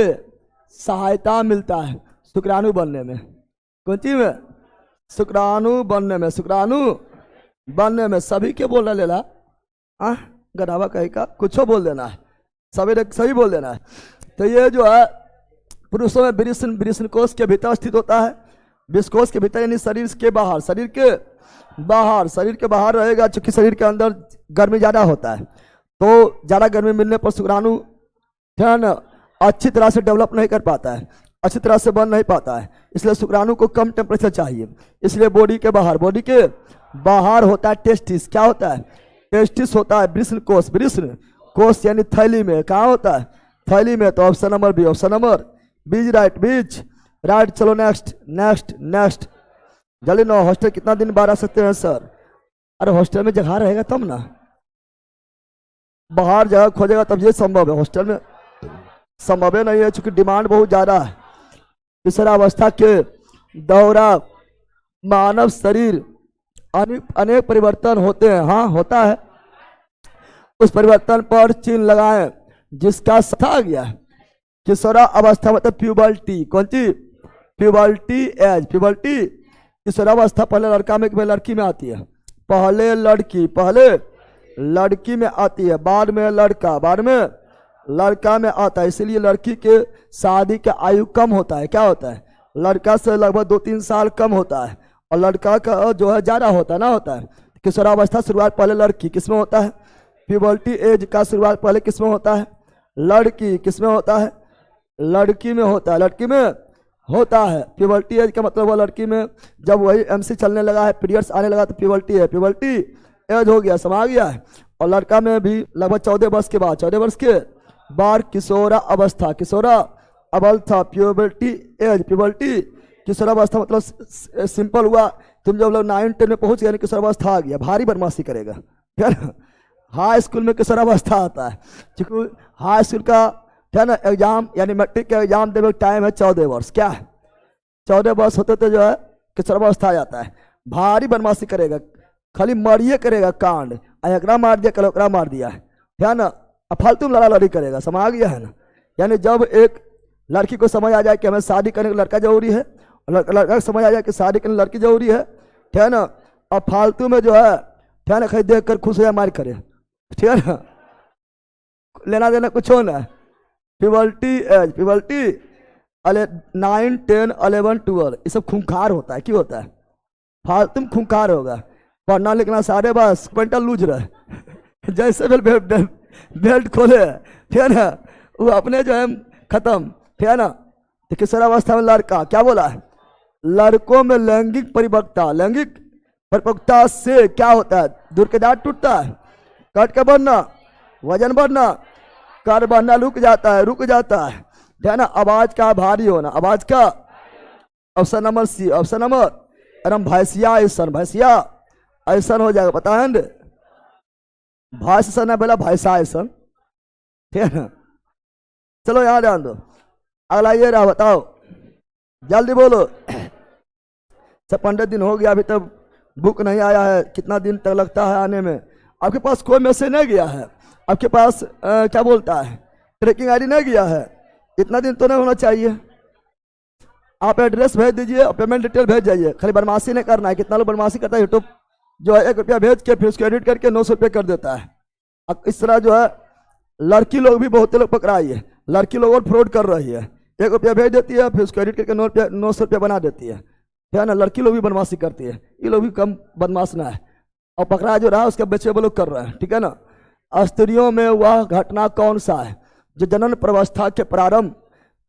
सहायता मिलता है शुक्राणु बनने में। कौन चीज में? शुक्राणु बनने में, शुक्राणु बनने में। सभी के बोलना लेला गढ़ावा कहीं का कुछ बोल देना है, सभी बोल देना है। तो ये जो है पुरुषों में वृषण, वृषण कोष के भीतर स्थित होता है। वृषण कोष के भीतर यानी शरीर के बाहर, शरीर के बाहर, शरीर के बाहर रहेगा, क्योंकि शरीर के अंदर गर्मी ज्यादा होता है। तो ज्यादा गर्मी मिलने पर शुक्राणु ध्यान अच्छी तरह से डेवलप नहीं कर पाता है, अच्छी तरह से बन नहीं पाता है। इसलिए शुक्राणु को कम टेम्परेचर चाहिए। इसलिए बॉडी के बाहर, बॉडी के बाहर होता है टेस्टिस। क्या होता है? टेस्टिस होता है। वृषण कोष, वृषण कोष यानी थैली में। कहाँ होता है? थैली में। तो option number B, option number B is right, B is right. चलो नेक्स्ट, नेक्स्ट, नेक्स्ट जल्दी। नो हॉस्टल कितना दिन बाहर आ सकते हैं सर? अरे हॉस्टल में जगह रहेगा तब ना, बाहर जगह खोजेगा तब ये संभव है। हॉस्टल में संभव नहीं है, चूंकि डिमांड बहुत ज्यादा है। किशोरावस्था के दौरान मानव शरीर अनेक परिवर्तन होते हैं। हाँ होता है। उस परिवर्तन पर चिन्ह लगाएं जिसका आ गया है। किशोरा अवस्था मतलब प्यूबर्टी। कौन सी? Puberty as, puberty. किशोरावस्था पहले लड़का में लड़की में आती है। पहले लड़की, पहले लड़की में आती है, बाद में लड़का, बाद में लड़का में आता है। इसलिए लड़की के शादी का आयु कम होता है। क्या होता है? लड़का से लगभग 2-3 साल कम होता है, और लड़का का जो है ज्यादा होता है ना, होता है। किशोरावस्था शुरुआत पहले लड़की किसमें होता है? प्यूबर्टी एज का शुरुआत पहले किसमें होता है? लड़की। किसमें होता है? लड़की में होता है, लड़की में होता है। प्यूबर्टी एज का मतलब वो लड़की में जब वही एमसी चलने लगा है, पीरियड्स आने लगा, तो प्यूबर्टी है, प्यूबर्टी एज हो गया, समा गया है। और लड़का में भी लगभग 14 वर्ष के बाद, 14 वर्ष के बाद किशोरा अवस्था, किशोरा अवस्था, प्यूबर्टी एज, प्यूबर्टी। किशोरावस्था मतलब सिंपल हुआ, तुम जब लोग 9-10 में पहुंच गए किशोरावस्था आ गया, भारी बदमाशी करेगा, ठीक है ना। हाई स्कूल में किशोरावस्था आता है, क्योंकि हाई स्कूल का है ना एग्जाम यानी मैट्रिक का एग्जाम देने का टाइम है 14 वर्ष। क्या है? 14 वर्ष होते तो जो है किशोरावस्था आ जाता है। भारी बदमाशी करेगा, खाली मारिए करेगा कांड, एकरा मार दिया, कल ओकरा मार दिया है, है ना। अब फालतू में लड़ा लड़ी करेगा, समझ आ गया है ना। यानी जब एक लड़की को समझ आ जाए कि हमें शादी करने का लड़का जरूरी है, लड़का को समझ आ जाए कि शादी करने लड़की जरूरी है ना। अब फालतू में जो है ना, कहीं देख कर खुश हो जाए मार करे, ठीक है ना, लेना देना कुछ हो ना। प्यूबर्टी एज, प्यूबर्टी 9, 10, 11, 12 ये सब खूंखार होता है। क्यों होता है? फालतू में खूंखार होगा, पढ़ना लिखना सारे बस क्विंटल लूज रहे जैसे बेल्ट खोले, ठीक है ना, वो अपने जो है खत्म, ठीक है ना। तो किशोर अवस्था में लड़का क्या बोला है? लड़कों में लैंगिक परिपक्वता, लैंगिक परिपक्वता से क्या होता है? दूर के दांत टूटता है, कट के बढ़ना, वजन बढ़ना, कर बढ़ना रुक जाता है, ठीक है ना। आवाज का भारी होना, आवाज का। Option number C, option number एकदम भैंसिया ऐसन, भैंसिया ऐसन हो जाएगा, पता है ना। भैंस ऐसा ना बोला, भैंसा ऐसन, ठीक है ना। चलो यहाँ ध्यान दो, अगला ये रहा, बताओ जल्दी बोलो। 15 दिन हो गया, अभी तक बुक नहीं आया है, कितना दिन तक लगता है आने में? आपके पास कोई मैसेज नहीं गया है? आपके पास क्या बोलता है, ट्रैकिंग आईडी नहीं गया है? इतना दिन तो नहीं होना चाहिए। आप एड्रेस भेज दीजिए और पेमेंट डिटेल भेज जाइए, खाली बदमाशी नहीं करना है। कितना लोग बदमाशी करता है, यूट्यूब जो है 1 रुपया भेज के फिर उसको एडिट करके 900 रुपये कर देता है। अब इस तरह जो है लड़की लोग भी बहुत लोग पकड़ाई है, लड़की लोग और फ्रॉड कर रही है। 1 रुपया भेज देती है, फिर उसको एडिट करके 900 रुपया बना देती है, ठीक है ना। लड़की लोग भी बदमाशी करती है, ये लोग भी कम बदमाश ना है। और पकड़ा जो रहा उसके बच्चे वो लोग कर रहे हैं, ठीक है ना। स्त्रियों में वह घटना कौन सा है जो जनन प्रवस्था के प्रारंभ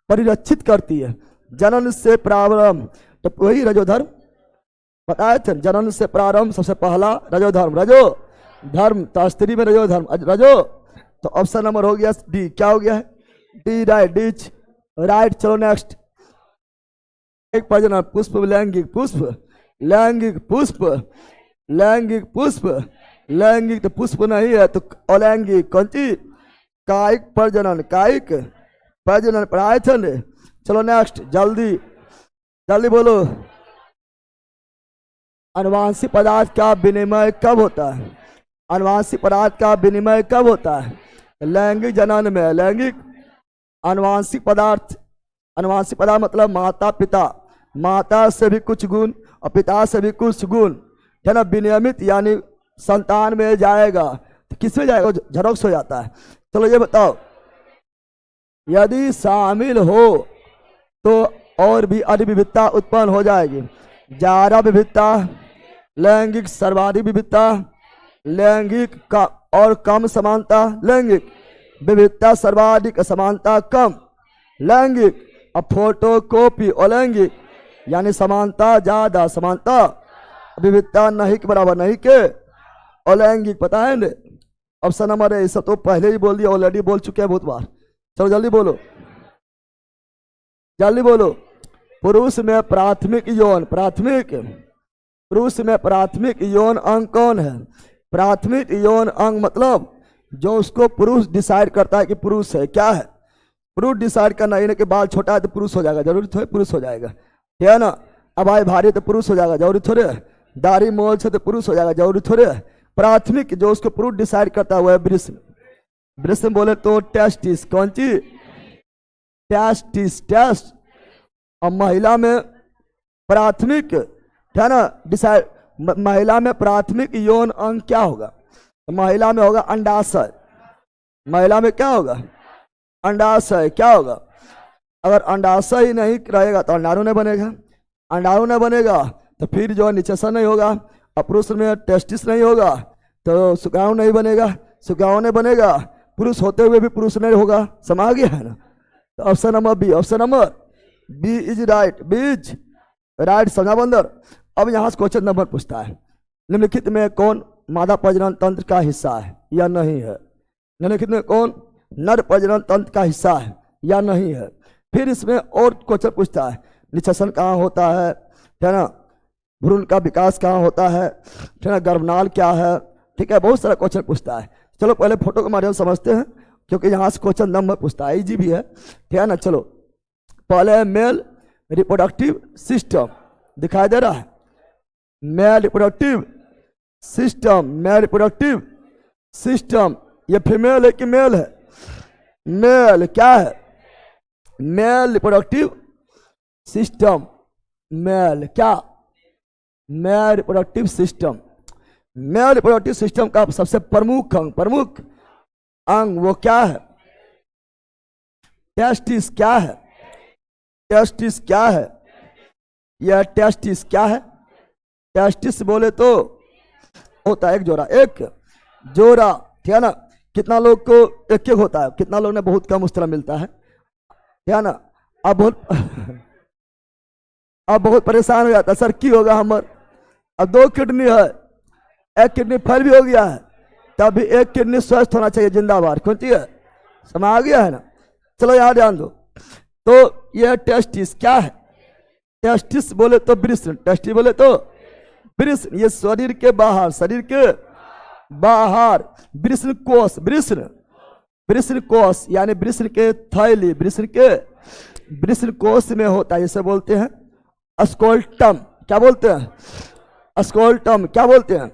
परिरक्षित करती है? जनन से प्रारंभ, तो वही रजोधर्म बताए थे, जनन से प्रारंभ सबसे पहला रजोधर्म, रजो धर्म, तो स्त्री में रजोधर्म, रजो। तो ऑप्शन नंबर हो गया डी, क्या हो गया है? डी, राइट, डीच राइट। चलो नेक्स्ट, एक प्रजनन, पुष्प लैंगिक, पुष्प लैंगिक, पुष्प लैंगिक, पुष्प लैंगिक तो पुष्प नहीं है तो अलैंगिक, कौन चीज? कायिक प्रजनन, कायिक प्रजनन पढ़ाए थे ने। चलो नेक्स्ट, जल्दी जल्दी बोलो। अनुवांशिक पदार्थ का विनिमय कब होता है? अनुवांशिक पदार्थ का विनिमय कब होता है? लैंगिक जनन में, लैंगिक। अनुवांशिक पदार्थ, अनुवांशिक पदार्थ मतलब माता पिता, माता से भी कुछ गुण और पिता से भी कुछ गुण, है ना, विनियमित यानी संतान में जाएगा। तो किसमें जाएगा? झरोक्स हो जाता है। चलो ये बताओ, यदि शामिल हो तो और भी अधिक विविधता उत्पन्न हो जाएगी। ज्यादा विविधता, लैंगिक सर्वाधिक विविधता, लैंगिक का और कम समानता, लैंगिक विविधता सर्वाधिक, समानता कम, लैंगिक। अब फोटो कॉपी अलैंगिक यानी समानता ज्यादा, समानता विविधता नहीं के बराबर, नहीं के अलैंगिक, पता है ना। ऑप्शन नंबर है, सब तो पहले ही बोल दिया, ऑलरेडी बोल चुके हैं बहुत बार। चलो जल्दी बोलो, जल्दी बोलो। पुरुष में प्राथमिक यौन, प्राथमिक, पुरुष में प्राथमिक यौन अंग कौन है? प्राथमिक यौन अंग मतलब जो उसको पुरुष डिसाइड करता है कि पुरुष है, क्या है? पुरुष डिसाइड करना, इन्हें के बाल छोटा है तो पुरुष हो जाएगा, जरूरी थोड़े पुरुष हो जाएगा, ठीक है ना। अब आए भारी तो पुरुष हो जाएगा, जरूरी थोड़े। दाढ़ी मोछ है तो पुरुष हो जाएगा, जरूरी थोड़े। प्राथमिक जो उसको पुरुष डिसाइड करता है वो है वृषण। वृषण बोले तो टेस्टिस, कौन चीज? Testis, test. और महिला में प्राथमिक, है ना, डिसाइड, महिला में प्राथमिक यौन अंग क्या होगा? तो महिला में होगा अंडाशय, महिला में क्या होगा? अंडाशय। क्या होगा? अगर अंडाशय ही नहीं रहेगा तो अंडाणु नहीं बनेगा, अंडाणु नहीं बनेगा तो फिर जो निषेचन नहीं होगा, और पुरुष में टेस्टिस नहीं होगा तो शुक्राणु नहीं बनेगा, शुक्राणु नहीं बनेगा, पुरुष होते हुए भी पुरुष नहीं होगा, समझ गया है ना। तो option number B, option number B is right, B is right, समझा बंदर। अब यहाँ से क्वेश्चन नंबर पूछता है, निम्नलिखित में कौन मादा प्रजनन तंत्र का हिस्सा है या नहीं है? निम्नलिखित में कौन नर प्रजनन तंत्र का हिस्सा है या नहीं है? फिर इसमें और क्वेश्चन पूछता है, निषेचन कहाँ होता है ना, भ्रूण का विकास कहाँ होता है ना, गर्भनाल क्या है, ठीक है, बहुत सारा क्वेश्चन पूछता है। चलो पहले फोटो के माध्यम से समझते हैं, क्योंकि यहाँ से क्वेश्चन नंबर पूछता है, इजी भी है, ठीक है ना। चलो पहले मेल रिप्रोडक्टिव सिस्टम दिखाई दे रहा है, male reproductive system, male reproductive system ये फीमेल है कि मेल है? मेल। क्या है? Male reproductive system. मेल क्या? Male reproductive system. Male reproductive system का सबसे प्रमुख अंग वो क्या है? टेस्टिस। क्या है? टेस्टिस क्या है? यह टेस्टिस क्या है? टेस्टिस बोले तो होता है एक जोड़ा, ठीक है ना? कितना लोग को एक होता है, कितना लोग ने बहुत कम उस तरह मिलता है, ठीक है ना? अब बहुत परेशान हो जाता है, सर की होगा हमर, अब 2 किडनी है, एक किडनी फेल भी हो गया है, तब भी एक किडनी स्वस्थ होना चाहिए, जिंदाबाद। कौन चीज है? समझ आ गया है ना? चलो यहाँ ध्यान दो। तो यह टेस्टिस क्या है? टेस्टिस बोले तो वृषण, टेस्टिस बोले तो वृषण। ये शरीर के बाहर वृषण कोश यानी वृषण के थैली, वृषण कोश में होता है। इसे बोलते हैं स्कोल्टम। क्या बोलते हैं? स्कोल्टम। क्या बोलते हैं?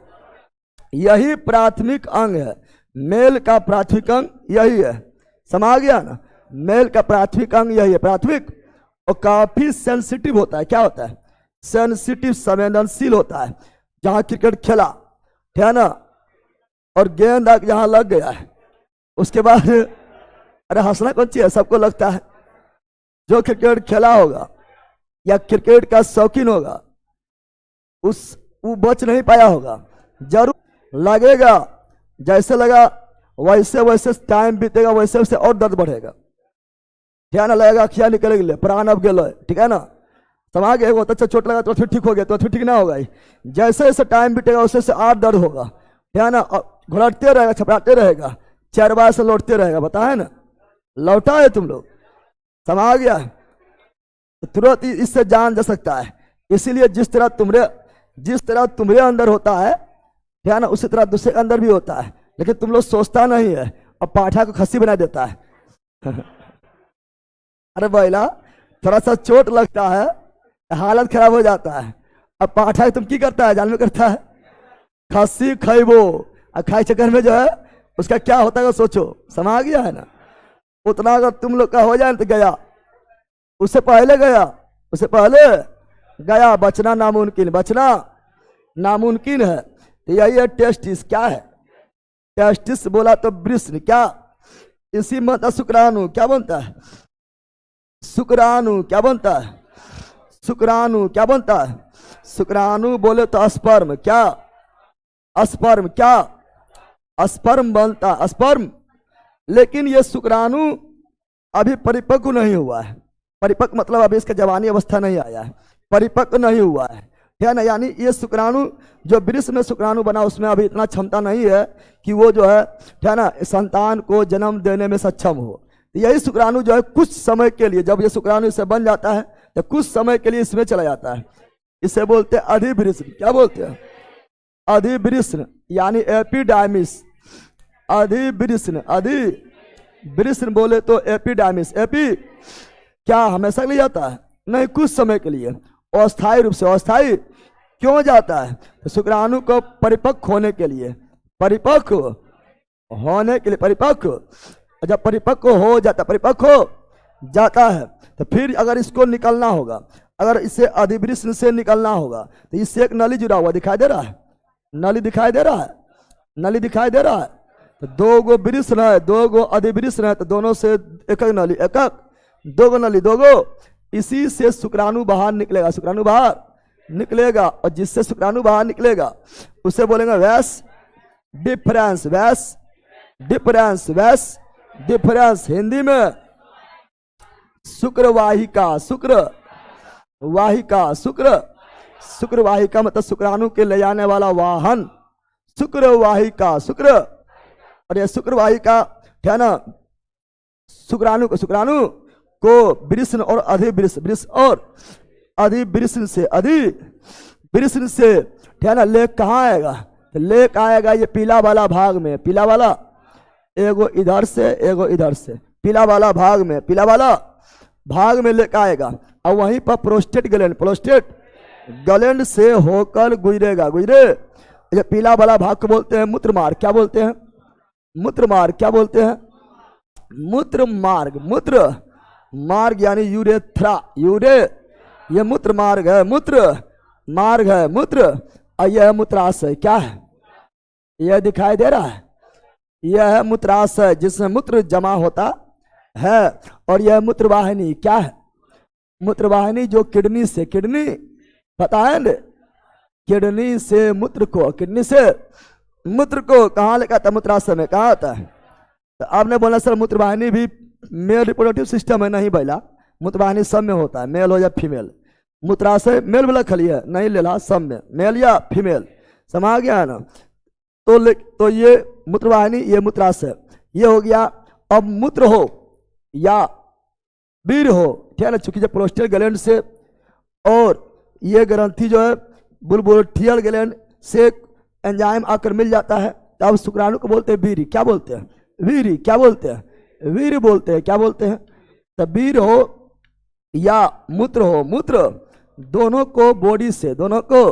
यही प्राथमिक अंग है। मेल का प्राथमिक अंग यही है। समझ गया ना? मेल का प्राथमिक अंग यही है, प्राथमिक, और काफी सेंसिटिव होता है। क्या होता है? सेंसिटिव, संवेदनशील होता है। जहां क्रिकेट खेला, ठीक है ना, और गेंद यहां लग गया है, उसके बाद अरे हंसना कौन सी है, सबको लगता है। जो क्रिकेट खेला होगा या क्रिकेट का शौकीन होगा, वो बच नहीं पाया होगा, जरूर लगेगा। जैसे लगा वैसे टाइम बीतेगा, वैसे और दर्द बढ़ेगा, ठीक है ना? लगेगा अखिया निकल गए, प्राण अब गए, ठीक है ना? समझ गए? बहुत अच्छा, चोट लगा तो फिर ठीक हो गया, तो फिर ठीक ना होगा ही। जैसे टाइम बीतेगा वैसे और दर्द होगा, ठीक है ना? घुलटते रहेगा, छपराते रहेगा, 4 बार से लौटते रहेगा। बताए ना, लौटा है तुम लोग? समझ गया? तुरंत इससे जान जा सकता है। इसीलिए जिस तरह तुम्हारे अंदर होता है, ठीक है ना, उसी तरह दूसरे के अंदर भी होता है, लेकिन तुम लोग सोचता नहीं है, और पाठा को खस्सी बना देता है। अरे बैला, थोड़ा सा चोट लगता है, हालत खराब हो जाता है, अब पाठा तुम की करता है, जान में करता है, खस्सी खैबो, और खाई चक्कर में जो है उसका क्या होता है सोचो। समझ गया है ना? उतना अगर तुम लोग का हो जाए तो गया, उससे पहले गया, बचना नामुमकिन है। तो यही है टेस्टिस। क्या है? टेस्टिस बोला तो वृषण। क्या? इसी में शुक्राणु क्या बनता है? शुक्राणु क्या बनता है? शुक्राणु बोले तो स्पर्म। क्या? स्पर्म बनता है, स्पर्म। लेकिन ये शुक्राणु अभी परिपक्व नहीं हुआ है। परिपक्व मतलब अभी इसका जवानी अवस्था नहीं आया है, परिपक्व नहीं हुआ है, ठीक है ना? यानी ये शुक्राणु जो वृष में शुक्राणु बना, उसमें अभी इतना क्षमता नहीं है कि वो जो है, ठीक है ना, संतान को जन्म देने में सक्षम हो। यही शुक्राणु जो है कुछ समय के लिए, जब ये शुक्राणु इससे बन जाता है तो कुछ समय के लिए इसमें चला जाता है। इसे बोलते हैं अधिवृषण। क्या बोलते हैं? अधिवृषण यानी एपिडाइमिस। अधिवृषण बोले तो एपिडाइमिस। एपी क्या हमेशा के लिए जाता है? नहीं, कुछ समय के लिए, अस्थायी रूप से। अस्थायी क्यों जाता है? तो शुक्राणु को परिपक्व होने के लिए, जब परिपक्व हो जाता है तो फिर अगर इसको निकलना होगा, अगर इसे अधिवृषण से निकलना होगा, तो इससे एक नली जुड़ा हुआ दिखाई दे रहा है, नली दिखाई दे रहा है। तो 2 गो वृषण है, 2 गो अधिवृषण है, तो दोनों से एक नली, 2 गो नली, 2 गो। इसी से शुक्राणु बाहर निकलेगा, और जिससे शुक्राणु बाहर निकलेगा उसे बोलेंगे वैस डिफरेंस। हिंदी में शुक्रवाहिका मतलब शुक्राणु के ले जाने वाला वाहन, शुक्रवाहिका। और यह शुक्रवाहिका, क्या है ना, शुक्राणु को वृषण और अधिवृषण से, ठीक है ना, लेक कहाँ आएगा? तो लेक आएगा ये पीला वाला भाग में, एगो इधर से, पीला वाला भाग में लेक आएगा, और वहीं पर प्रोस्टेट ग्लैंड से होकर गुजरे। ये पीला वाला भाग को बोलते हैं मूत्र मार्ग। क्या बोलते हैं? मूत्र मार्ग क्या बोलते हैं? मूत्र मार्ग। मूत्र मार्ग यानी यूरेथ्रा, ये मूत्र मार्ग है, मूत्र मार्ग है, मूत्र। और यह मूत्राशय क्या है? यह दिखाई दे रहा है, यह है मूत्राशय जिसमें मूत्र जमा होता है। और यह मूत्रवाहिनी क्या है? मूत्रवाहिनी जो किडनी से, किडनी पता है ना, किडनी से मूत्र को, किडनी से मूत्र को कहाँ लेकर आता है? मूत्राशय में। कहाँ आता है? तो आपने बोला सर मूत्रवाहिनी भी मेल रिप्रोडक्टिव सिस्टम है। नहीं भैया, मूत्रवाहिनी सब में होता है, मेल हो या फीमेल। मूत्राशय मेल वाला खली है, नहीं लेला, सब में मेल या फीमेल। समा गया है ना? तो ये मूत्रवाहिनी, ये मूत्राशय, ये हो गया। अब मूत्र हो या वीर हो, ठीक है ना, चूंकि जब प्रोस्टेट ग्लैंड से और ये ग्रंथि जो है बुलबुलटियल ग्लैंड से एंजाइम आकर मिल जाता है, तब शुक्राणु को बोलते हैं वीर। क्या बोलते हैं? वीर। क्या बोलते हैं? वीर बोलते हैं। क्या बोलते हैं? तब वीर हो या मूत्र हो, मूत्र दोनों को बॉडी से, दोनों को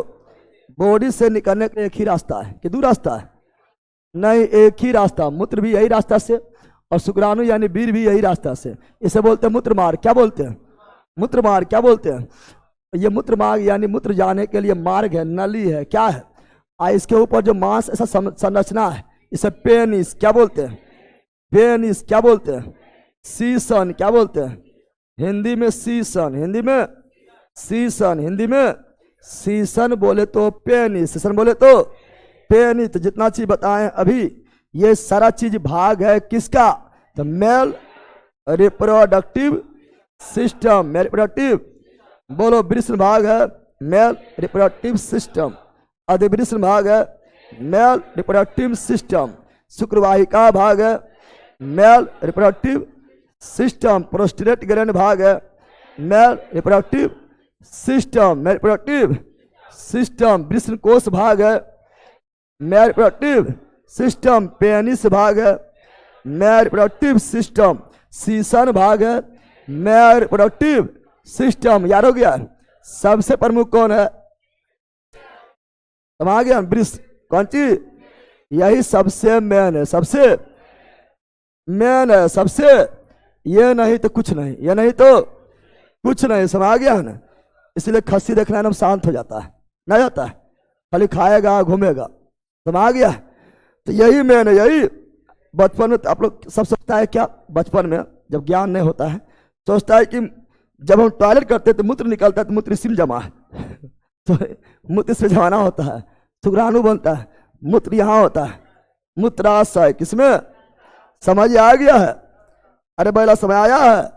बॉडी से निकलने का एक ही रास्ता है कि दो रास्ता है? नहीं, एक ही रास्ता। मूत्र भी यही रास्ता से और शुक्राणु यानी वीर भी यही रास्ता से। इसे बोलते हैं मूत्र मार्ग। क्या बोलते हैं? मूत्र मार्ग। क्या बोलते हैं? ये मूत्र मार्ग यानी मूत्र जाने के लिए मार्ग है, नली है। क्या है? इसके ऊपर जो मांस ऐसा संरचना है, इसे पेनिस क्या बोलते हैं? पेनिस। क्या बोलते हैं? सीसन। क्या बोलते हैं? हिंदी में सीसन, हिंदी में सीसन, हिंदी में सीसन बोले तो पेनिस, सीसन बोले तो पेनिस। तो जितना चीज बताएं अभी, ये सारा चीज भाग है किसका? तो male reproductive system, male reproductive, बोलो वृषण भाग है मेल रिप्रोडक्टिव सिस्टम, अधिवृषण भाग है मेल रिप्रोडक्टिव सिस्टम, शुक्रवाहिका भाग है male reproductive system, prostate gland भाग है male reproductive system, male reproductive system, वृषण कोष भाग है मेल रिप्रोडक्टिव सिस्टम, पेनिस भाग है मेल रिप्रोडक्टिव सिस्टम, सीसन भाग है मेल रिप्रोडक्टिव सिस्टम। याद हो गया? सबसे प्रमुख कौन है? आ गया वृष। कौन चीज? यही सबसे मेन है, सबसे मेन है, सबसे। ये नहीं तो कुछ नहीं, ये नहीं तो कुछ नहीं। समझ गया है ना? इसलिए खस्सी देखना एकदम शांत हो जाता है, ना जाता है, खाली खाएगा घूमेगा। समझ गया? तो यही मेन है, यही। बचपन में तो आप लोग सब सोचता है क्या? बचपन में जब ज्ञान नहीं होता है, सोचता है कि जब हम टॉयलेट करते तो मूत्र निकलता है तो मूत्र इसी में जमा है तो मूत्र से जमाना होता है, शुक्राणु बनता है, मूत्र यहाँ होता है, मूत्राशय। किसमें? समझ आ गया है? अरे बैला समय आया है?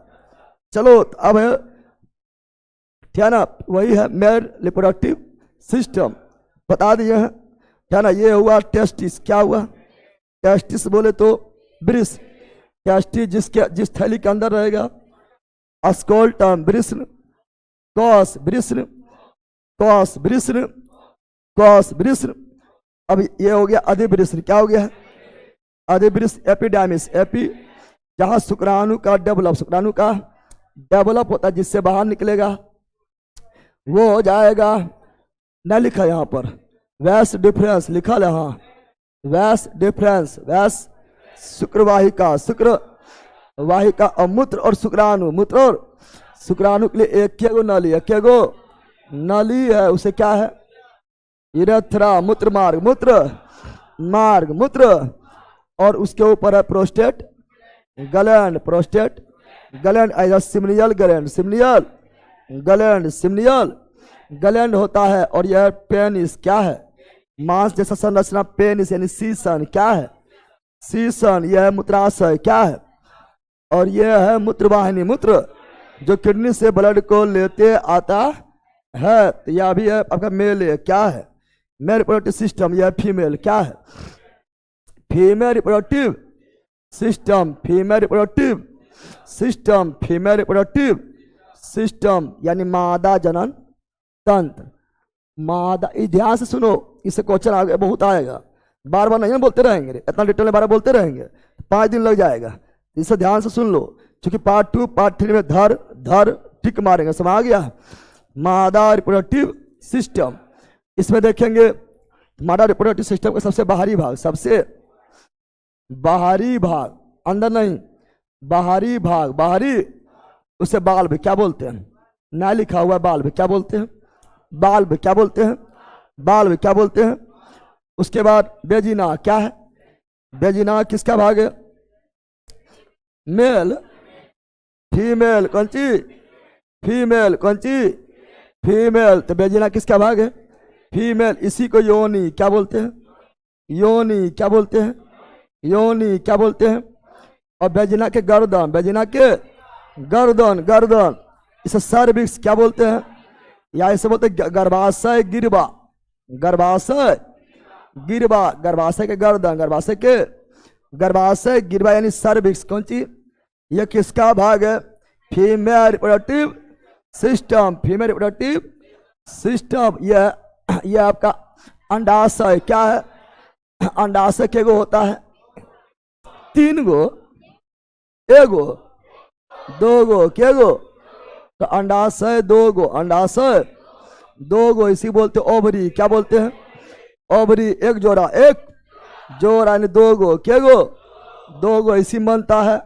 चलो अब है, ठीक है ना, वही है मेल रिप्रोडक्टिव सिस्टम, बता दिए हैं, ठीक है ना। ये हुआ टेस्टिस। क्या हुआ? टेस्टिस बोले तो वृष। टेस्टिस जिस थैली के अंदर रहेगा, स्कोल्टम वृषण, कॉस वृषण, कॉस वृषण, कॉस वृषण। अब ये हो गया अधिवृषण। क्या हो गया? अधिवृषण। एपिडामिस, एपी जहां शुक्राणु का डेवलप, शुक्राणु का डेवलप होता है, जिससे बाहर निकलेगा वो हो जाएगा। न लिखा यहाँ पर वैस डिफरेंस, लिखा है हाँ, वैस डिफरेंस, वैस शुक्रवाहिका, शुक्र वाहिका और मूत्र और शुक्राणु, मूत्र और शुक्राणु के लिए एक गो नली, एक गो नली है, उसे क्या है? यूरेथ्रा, मूत्र मार्ग, मूत्र मार्ग, मूत्र। और उसके ऊपर है prostate gland, prostate gland as seminal gland, seminal gland, seminal gland होता है। और यह पेनिस। क्या है? मांस जैसा संरचना, पेनिस यानी सीसन। क्या है? सीसन। यह है मूत्राशय। क्या है? और यह है मूत्रवाहिनी, मूत्र जो किडनी से ब्लड को लेते आता है। तो यह भी है आपका मेल है। क्या है? Male reproductive system. यह फीमेल। क्या है? Female reproductive system, female reproductive system, female reproductive system यानी मादा जनन तंत्र। मादा, ध्यान से सुनो, इससे क्वेश्चन आगे बहुत आएगा, बार बार नहीं बोलते रहेंगे, इतना डिटेल में बार बोलते रहेंगे, 5 दिन लग जाएगा। इसे ध्यान से सुन लो, क्योंकि पार्ट 2 पार्ट 3 में धर टिक मारेंगे। समझ गया? मादा रिप्रोडक्टिव सिस्टम, इसमें देखेंगे मादा रिप्रोडक्टिव सिस्टम का सबसे बाहरी भाग, सबसे बाहरी भाग, अंदर नहीं, बाहरी भाग, बाहरी, उसे बाल्ब क्या बोलते हैं? ना लिखा हुआ बाल्ब क्या बोलते हैं? बाल्ब क्या बोलते हैं? बाल्ब क्या बोलते हैं? उसके बाद बेजिना क्या है? बेजिना किसका भाग है? मेल, फीमेल, कौन सी? फीमेल, कौन सी? फीमेल। तो बेजिना किसका भाग है? फीमेल। इसी को योनि क्या बोलते हैं? योनि क्या बोलते हैं? योनि क्या बोलते हैं? और बेजिना के गर्दन, बेजिना के गर्दन, गर्दन, इसे सर्विक्स क्या बोलते हैं? या इसे बोलते हैं गर्भाशय गिरबा, गर्भाशय गिरबा, गर्भाशय के गर्दन, गर्भाशय के गर्भाशय गिरबा यानी सर्विक्स। कौन सी? यह किसका भाग है? Female reproductive system, female reproductive system. यह आपका अंडाशय क्या है? अंडाशय के गो होता है? 3 गो, एगो, 2 गो, के गो? तो अंडाशय 2 गो, अंडाशय 2 गो, इसी बोलते ओवरी क्या बोलते हैं? ओवरी। एक जोड़ा, एक जोड़ा यानी 2 गो, के गो? 2 गो, इसी बनता है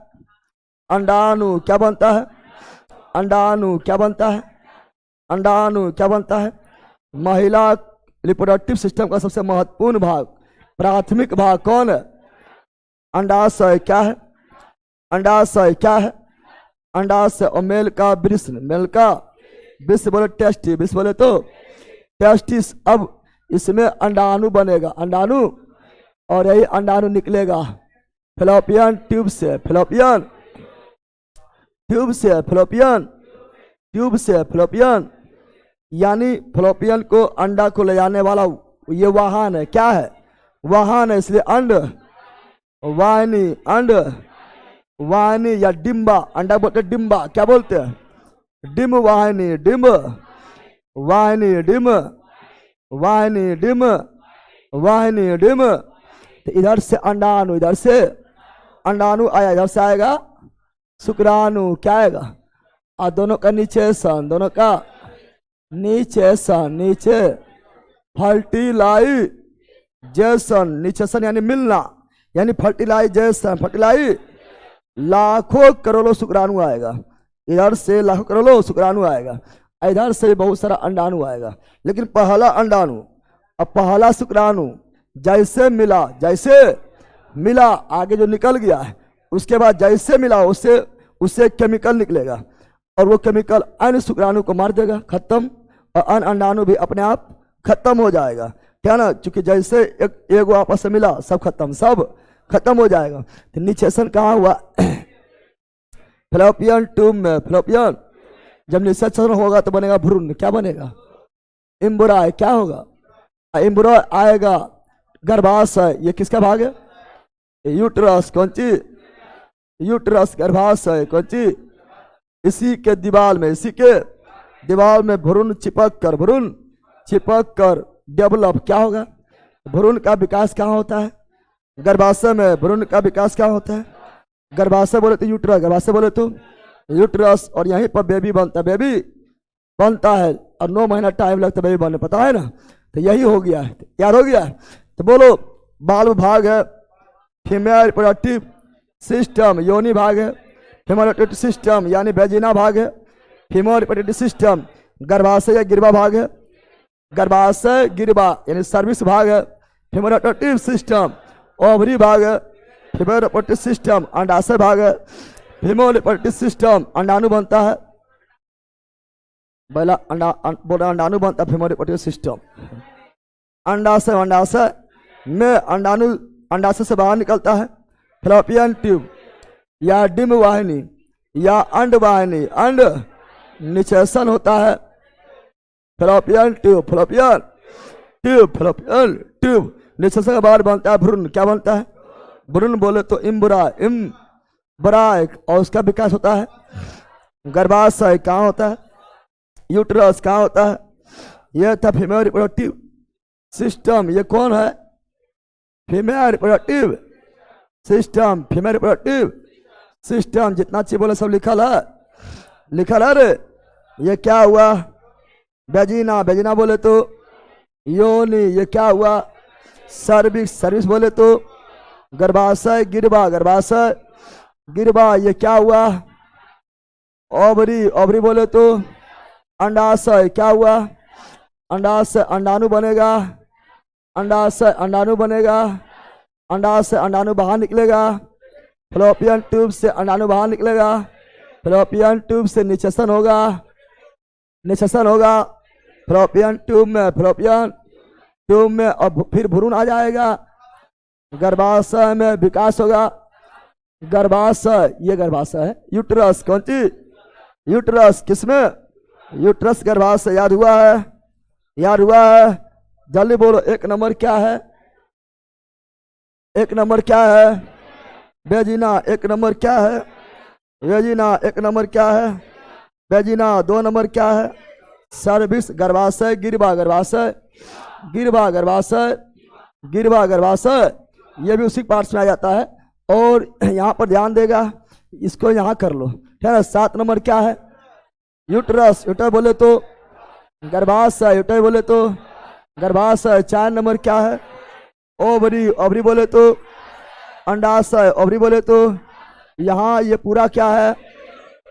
अंडाणु। क्या बनता है? अंडाणु। क्या बनता है? अंडाणु क्या बनता है? महिला रिप्रोडक्टिव सिस्टम का सबसे महत्वपूर्ण भाग, प्राथमिक भाग कौन है? अंडाशय। क्या है? अंडाशय क्या है? अंडाशय। और मेल का वृषण, मेल का वृषण बोले टेस्टी, वृषण बोले तो टेस्टिस। अब इसमें अंडाणु बनेगा, अंडाणु, और यही अंडाणु निकलेगा फेलोपियन ट्यूब से, फेलोपियन ट्यूब से, फेलोपियन ट्यूब से, फेलोपियन यानी फेलोपियन को, अंडा को ले जाने वाला ये वाहन है। क्या है? वाहन है, इसलिए अंड वाहिनी, अंड वाहिनी या डिम्बा, अंडा बोलते डिम्बा क्या बोलते हैं? डिम वाहिनी, डिम वाहिनी, डिम वाहिनी, डिम वाहिनी, डिम। तो इधर से अंडाणु, इधर से अंडाणु आया, इधर से आएगा शुक्राणु। क्या आएगा? और दोनों का नीचे सन, दोनों का नीचे सन, नीचे फर्टिलाइजेशन, नीचे सन यानी मिलना, यानी फर्टिलाइजेशन, फर्टिलाइज। लाखों करोड़ों शुक्राणु आएगा, इधर से लाखों करोड़ों शुक्राणु आएगा, इधर से बहुत सारा अंडाणु आएगा। लेकिन पहला अंडाणु और पहला शुक्राणु जैसे मिला, जैसे मिला, आगे जो निकल गया है, उसके बाद जैसे मिला उससे केमिकल निकलेगा, और वो केमिकल अन्य शुक्राणु को मार देगा, खत्म, और अन्य अंडाणु भी अपने आप खत्म हो जाएगा। क्या ना? चूंकि जैसे एक आपस में मिला, सब खत्म, सब खत्म हो जाएगा। तो निषेचन कहाँ हुआ? फेलोपियन ट्यूब में, फेलोपियन। जब निषेचन होगा तो बनेगा भ्रूण, क्या बनेगा? एम्ब्राय। क्या होगा? एम्ब्राय आएगा गर्भाशय। ये किसका भाग है? यूट्रस। कौन सी? यूट्रस, गर्भाशय। कौन सी? इसी के दीवार में, इसी के दीवार में भ्रूण चिपक कर, भ्रूण चिपक कर डेवलप क्या होगा? भ्रूण का विकास कहाँ होता है? गर्भाशय में। भ्रूण का विकास क्या होता है? गर्भाशय बोले तो यूट्रस, गर्भाशय बोले तो यूट्रस, और यहीं पर बेबी बनता है, बेबी बनता है, और 9 महीना टाइम लगता है बेबी बनने, पता है ना? तो यही हो गया है, याद हो गया है। तो बोलो, बाल्ब भाग है फीमेल रिप्रोडक्टिव सिस्टम, योनि भाग है फीमेल रिप्रोडक्टिव सिस्टम यानी वेजिना भाग है, फीमेल रिप्रोडक्टिव सिस्टम गर्भाशय या गिरबा भाग है, गर्भाशय गिरबा यानी सर्विस भाग है, फीमेल रिप्रोडक्टिव सिस्टम ओवरी भाग है, फीमेल रिप्रोडक्टिव सिस्टम अंडाशय भाग है, फीमेल रिप्रोडक्टिव सिस्टम अंडाणु बनता है, पहला अंडाणु बनता है फीमेल रिप्रोडक्टिव सिस्टम, अंडाशय, अंडाशय में अंडाणु अंडाशय से बाहर निकलता है, फेलोपियन ट्यूब या डिम वाहिनी या अंड वाहिनी, अंड निषेचन होता है, fallopian tube, fallopian tube, fallopian tube निषेचन के बाद बनता है भ्रूण, क्या बनता है? भ्रूण बोले तो इम्ब्राय, और उसका विकास होता है, गर्भाशय कहाँ होता है? यूट्रस कहाँ होता है? यह था फीमेल रिप्रोडक्टिव सिस्टम। ये कौन है? Female reproductive system, female reproductive system. जितना चीज बोले सब लिखल है, लिखल है रे। ये क्या हुआ? वेजिना, वेजिना बोले तो योनि। ये क्या हुआ? सर्विक्स, सर्विस बोले तो गर्भाशय गिरवा, गर्भाशय गिरवा, ये क्या हुआ? ओवरी, ओवरी बोले तो अंडाशय, क्या हुआ? अंडाशय अंडाणु बनेगा, अंडाशय अंडाणु बनेगा, अंडाशय अंडाणु बाहर निकलेगा, फ्लोपियन ट्यूब से अंडाणु बाहर निकलेगा, फ्लोपियन ट्यूब से निषेचन होगा, निषेचन होगा फ्लोपियन ट्यूब में, फ्लोपियन ट्यूब में, और फिर भ्रूण आ जाएगा, गर्भाशय में विकास होगा, गर्भाशय, ये गर्भाशय है, यूट्रस, कौन सी? यूट्रस, किसमें? यूट्रस, गर्भाशय, याद हुआ है? याद हुआ है? जल्दी बोलो, एक नंबर क्या है? एक नंबर क्या है? बेजिना। एक नंबर क्या है? वेजिना। एक नंबर क्या है? बेजिना। दो नंबर क्या है? सर्विस, गर्भाशय गिरवा, गर्भाशय गिरवा, गर्भाशय गिरवा, गर्भाशय, ये भी उसी पार्ट में आ जाता है। और यहाँ पर ध्यान देगा, इसको यहाँ कर लो, ठीक है ना। 7 नंबर क्या है? यूट्रस, यूटर बोले तो गर्भाशय, यूटर बोले तो गर्भाशय। 4 नंबर क्या है? ओवरी, ओवरी बोले तो अंडाशय, ओवरी बोले तो यहाँ ये पूरा क्या है?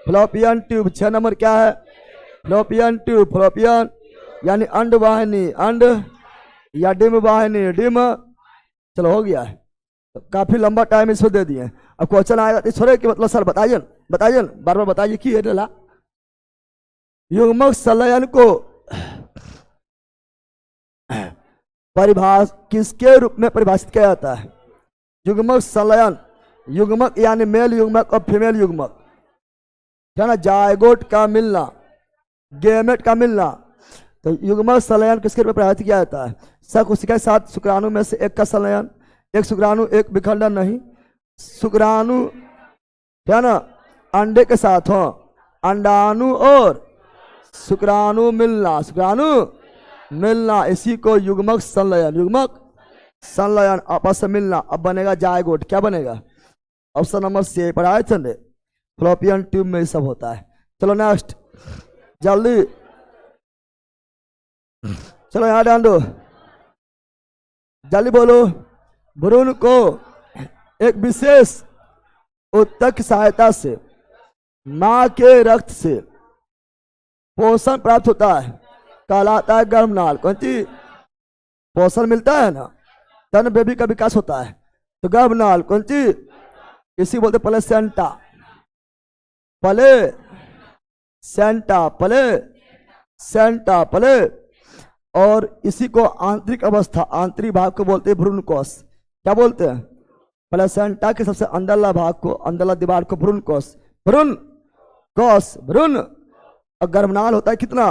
Fallopian tube. 6 नंबर क्या है? फ्लोपियन ट्यूब, फ्लोपियन यानी अंड वाहिनी, अंड या डिम वाहिनी, डिम। चलो हो गया है, तो काफी लंबा टाइम इसको दे दिए। अब क्वेश्चन आएगा तो छोड़े कि मतलब सर बताइए, बताइए बार बार बताइए कि ये डला युग्मक संलयन को परिभाष किसके रूप में परिभाषित किया जाता है? युग्मक संलयन, युग्मक यानी मेल युग्मक और फीमेल युग्मक, है ना, जायगोट का मिलना, गेमेट का मिलना। तो युग्मक संलयन किसके रूप में परिभाषित किया जाता है? सकुशिका के साथ शुक्राणु में से एक का संलयन, एक शुक्राणु एक विखंडन नहीं, शुक्राणु, है ना, अंडे के साथ हो, अंडाणु और शुक्राणु मिलना, शुक्राणु मिलना, इसी को युग्मक संलयन, युग्मक संलयन, आपस में मिलना। अब बनेगा जायगोट, क्या बनेगा? ऑप्शन नंबर सी पढ़ाए थे, फ्लोपियन ट्यूब में ये सब होता है। चलो नेक्स्ट, जल्दी चलो यहाँ ध्यान दो, जल्दी बोलो। भ्रूण को एक विशेष उत्तक की सहायता से मां के रक्त से पोषण प्राप्त होता है, कहलाता है गर्भनाल। कौन सी? पोषण मिलता है ना, तन बेबी का विकास होता है, तो गर्भनाल कौन सी? इसी बोलते placenta, play Santa, play Santa, play. और इसी को आंतरिक अवस्था, आंतरिक भाग को बोलते हैं भ्रूण कोश। क्या बोलते हैं? प्लेसेंटा के सबसे अंदरला भाग को, अंदरला दीवार को भ्रूण कोश, भ्रूण कोश, भ्रूण। और गर्भनाल होता है कितना?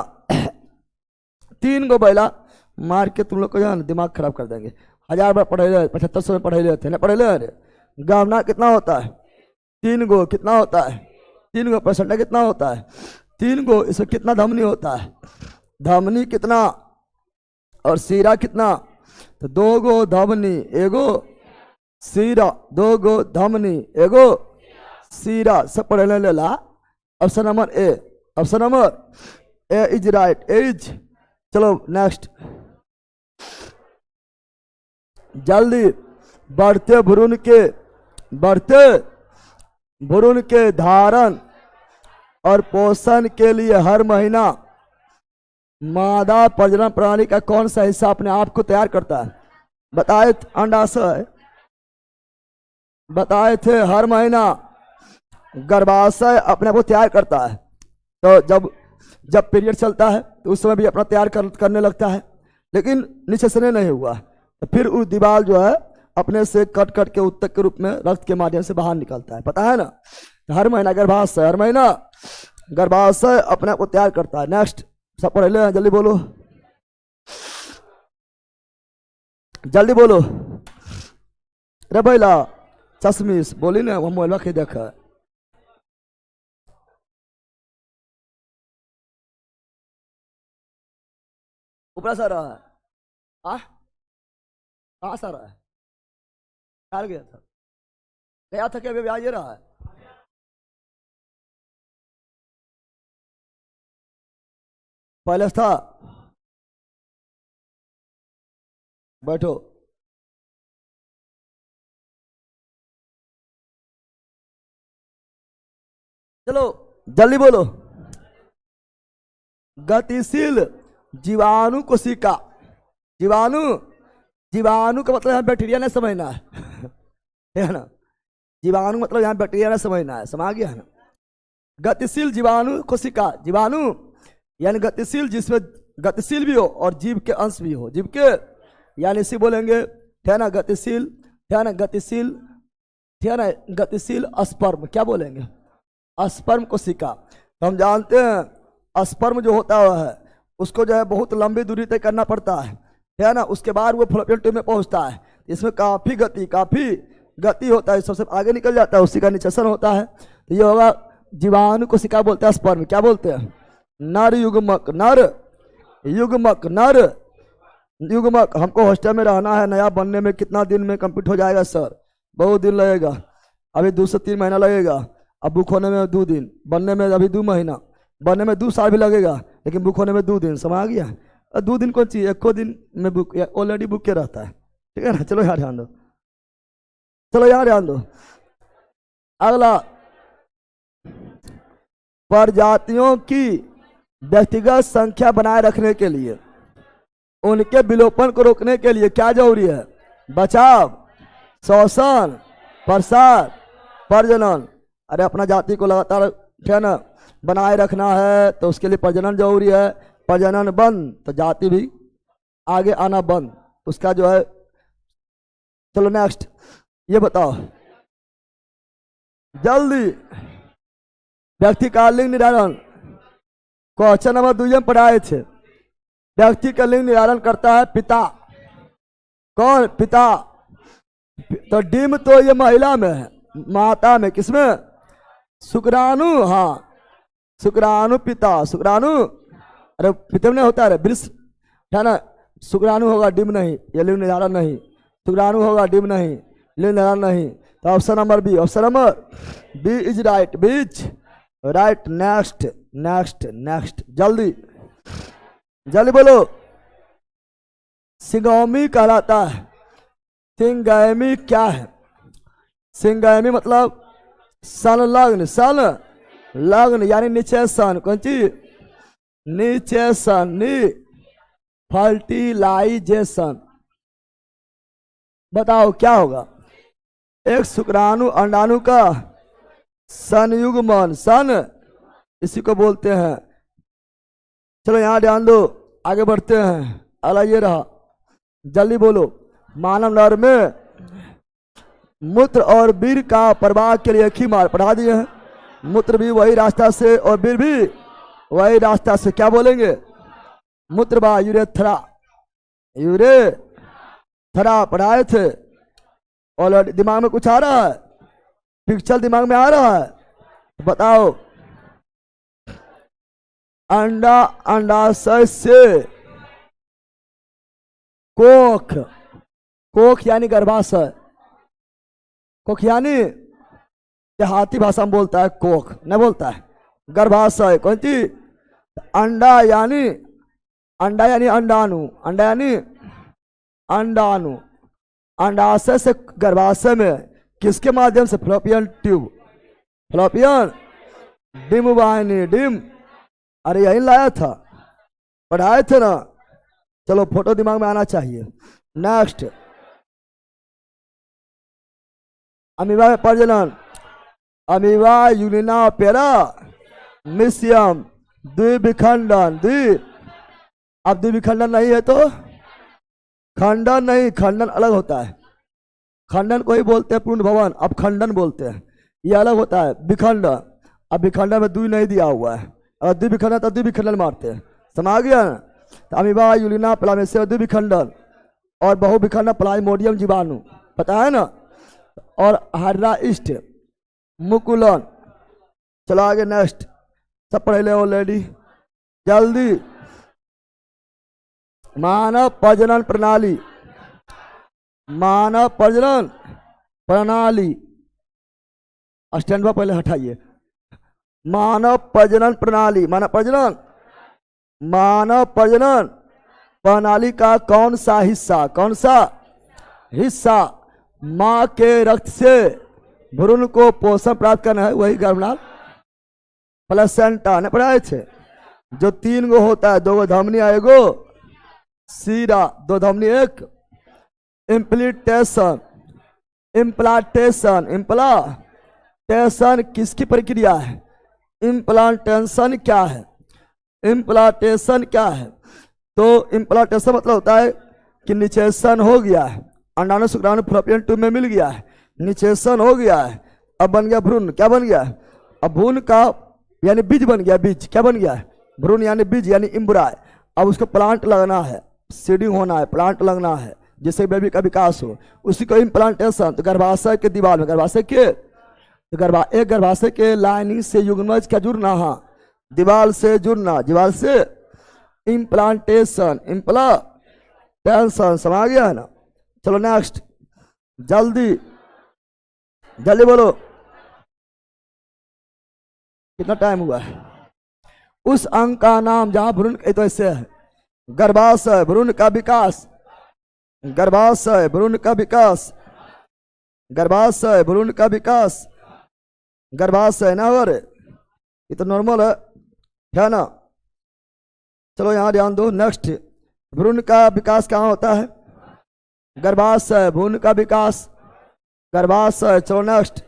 3 गो बैला मार के तुम लोग को जान दिमाग खराब कर देंगे। 1000 बार पढ़े रहे, 7500 में पढ़े थे ना, पढ़े रहे। गर्भनाल कितना होता है? 3 गो। कितना होता है? 3 गो। प्लेसेंटा कितना होता है? 3 गो। इसमें कितना धमनी होता है? धमनी कितना और सीरा कितना? तो 2 गो धमनी, एगो सीरा, 2 गो धमनी, एगो सीरा, सब पढ़े ले ला। Option number A, option number A is right, is. चलो नेक्स्ट, जल्दी। बढ़ते भ्रूण के धारण और पोषण के लिए हर महीना मादा प्रजनन प्रणाली का कौन सा हिस्सा अपने आप को तैयार करता है? बताए अंडाशय, बताए थे हर महीना गर्भाशय अपने को तैयार करता है। तो जब पीरियड चलता है तो उस समय भी अपना तैयार करने लगता है, लेकिन निषेचन नहीं हुआ तो फिर उस दीवार जो है अपने से कट कट के उत्तक के रूप में रक्त के माध्यम से बाहर निकलता है, पता है ना। तो हर महीना गर्भाशय, हर महीना गर्भाशय अपने को तैयार करता है। नेक्स्ट, सब पढ़ ले, जल्दी बोलो, जल्दी बोलो रे भैला। चश्मिश बोली ना, वो मोबाइल के देखा ऊपर सा रहा है, कहाँ सा रहा है? डाल गया था, गया था, क्या अभी आ ये रहा है? पहले था, बैठो। चलो जल्दी बोलो। गतिशील जीवाणु कोशिका। जीवाणु, जीवाणु का मतलब यहाँ बैक्टीरिया नहीं समझना है ना। जीवाणु मतलब यहाँ बैक्टीरिया नहीं समझना है, समझ गया है ना। गतिशील जीवाणु कोशिका, जीवाणु यानी गतिशील, जिसमें गतिशील भी हो और जीव के अंश भी हो। जीव के यानी इसी बोलेंगे, है ना, गतिशील, है ना, गतिशील, है ना, गतिशील स्पर्म, क्या बोलेंगे, स्पर्म कोशिका। तो हम जानते हैं स्पर्म जो होता है उसको जो है बहुत लंबी दूरी तय करना पड़ता है ना। उसके बाद वो फ्लोपियन ट्यूब में पहुंचता है। इसमें काफी गति होता है, सबसे आगे निकल जाता है, उसी का निषेचन होता है। तो ये होगा जीवाणु कोशिका बोलते हैं स्पर्म। क्या बोलते हैं, नर युग्मक, नर युग्मक, नर युग्मक। हमको हॉस्टल में रहना है, नया बनने में कितना दिन में कंप्लीट हो जाएगा सर? बहुत दिन लगेगा, अभी 2 से 3 महीना लगेगा। अब बुक होने में 2 दिन, बनने में अभी 2 महीना, बनने में 2 साल भी लगेगा, लेकिन बुक होने में 2 दिन। समझ आ गया? 2 दिन कौन चाहिए, 1 दिन में बुक ऑलरेडी बुक के रहता है, ठीक है ना। चलो यहाँ ध्यान दो, चलो यहाँ ध्यान दो। अगला, प्रजातियों की व्यक्तिगत संख्या बनाए रखने के लिए, उनके विलोपन को रोकने के लिए क्या जरूरी है? बचाव, शोषण, प्रसार, प्रजनन। अरे अपना जाति को लगातार, है ना, बनाए रखना है तो उसके लिए प्रजनन जरूरी है। प्रजनन बंद तो जाति भी आगे आना बंद, उसका जो है। चलो नेक्स्ट, ये बताओ जल्दी, व्यक्ति का लिंग निर्धारण क्वेश्चन नंबर 2 में पढ़ाए थे। व्यक्ति का लिंग निर्धारण करता है पिता। कौन? पिता। तो डिम तो ये महिला में है, माता में, किसमें? शुक्राणु। हाँ, शुक्राणु पिता, शुक्राणु। अरे पिता में होता है वृष, है ना। शुक्राणु होगा, डिम नहीं, ये लिंग निर्धारण नहीं। शुक्राणु होगा, डिम नहीं, लिंग निर्धारण नहीं। तो option number B, option number B is right, B is right. Next next next, जल्दी जल्दी बोलो। सिंगोमी कहलाता है। सिंगैमी क्या है? सिंगैमी मतलब संलग्न, संलग्न यानी निषेचन। कौन चीज? निषेचन, नी फर्टिलाइजेशन। बताओ क्या होगा? एक शुक्राणु अंडाणु का संयुग्मन, सन इसी को बोलते हैं। चलो यहाँ ध्यान दो, आगे बढ़ते हैं। अला ये रहा, जल्दी बोलो। मानव नर में मूत्र और वीर का प्रवाह के लिए एक ही मार्ग पढ़ा दिए हैं। मूत्र भी वही रास्ता से और वीर भी वही रास्ता से। क्या बोलेंगे? मूत्र बा यूरेथ्रा, यूरेथ्रा पढ़ाए थे। और दिमाग में कुछ आ रहा है? पिक्चर दिमाग में आ रहा है? बताओ। अंडा, अंडाशय से कोख, कोख यानी गर्भाशय। कोख यानी देहाती भाषा में बोलता है कोख, नहीं बोलता है गर्भाशय। कौन सी? अंडा यानी, अंडा यानी अंडाणु, अंडा यानी अंडाणु। अंडाशय से गर्भाशय में किसके माध्यम से? फ्लोपियन ट्यूब, फ्लोपियन डिम वाहिनी, डिम। अरे यही लाया था, पढ़ाए थे ना। चलो फोटो दिमाग में आना चाहिए। नेक्स्ट, अमीबा में प्रजनन, अमीबा यूनिना पेरा मिसियम, द्विविखंडन, अब द्विविखंडन नहीं है तो खंडन नहीं, खंडन अलग होता है। खंडन को ही बोलते हैं पूर्ण भवन, अब खंडन बोलते हैं, ये अलग होता है। विखंडन, अब विखंडन में द्वि नहीं दिया हुआ है, और द्विविखंडन तो द्विविखंडन मारते हैं। समझ गया ना? तो अमीबा यूलिना प्लामेसिया द्विविखंडन, और बहुविखंडन प्लाज्मोडियम जीवाणु, पता है ना। और हाइड्राइस्ट मुकुलन। चलो आगे नेक्स्ट, सब पढ़ ले ऑलरेडी, जल्दी। मानव प्रजनन प्रणाली, मानव प्रजनन प्रणाली, स्टैंड पर पहले हटाइए। मानव प्रजनन प्रणाली, मानव प्रजनन, मानव प्रजनन प्रणाली का कौन सा हिस्सा, कौन सा हिस्सा मां के रक्त से भ्रूण को पोषण प्राप्त करना है? वही गर्भनाल प्लेसेंटा ने पढ़ाए थे, जो 3 गो होता है, 2 गो धमनी एगो सीरा, 2 धमनी एक। इम्प्लीटेशन, इम्प्लांटेशन, इम्प्लांटेशन किसकी प्रक्रिया है? इम्प्लांटेशन क्या है? इम्प्लांटेशन क्या है? तो इम्प्लांटेशन मतलब होता है कि निषेचन हो गया है, अंडाणु शुक्राणु फ्लोपियन ट्यूब में मिल गया है, निषेचन हो गया है, अब बन गया भ्रूण। क्या बन गया है? अब भ्रूण का यानी बीज बन गया, बीज क्या बन गया है? भ्रूण यानी बीज यानी इम्ब्राय। अब उसको प्लांट लगना है, सीडिंग होना है, प्लांट लगना है, जिससे बेबी का विकास हो, उसी को इम्प्लांटेशन। तो गर्भाशय के दीवार में, गर्भाशय के तो गर्भाशय के लाइनिंग से युग्मज का जुड़ना, हाँ दीवार से जुड़ना, दीवार से इम्प्लांटेशन, इम्प्लांटेशन समा गया है ना। चलो नेक्स्ट, जल्दी जल्दी बोलो, कितना टाइम हुआ है? उस अंग का नाम जहां भ्रूण, तो ऐसे है गर्भाशय भ्रूण का विकास, गर्भाशय भ्रूण का विकास, गर्भाशय भ्रूण का विकास, गर्भाशय ना और ये तो नॉर्मल है ना। चलो यहां ध्यान दो। नेक्स्ट, भ्रूण का विकास कहाँ होता है? गर्भाशय, भ्रूण का विकास गर्भाशय। चलो नेक्स्ट,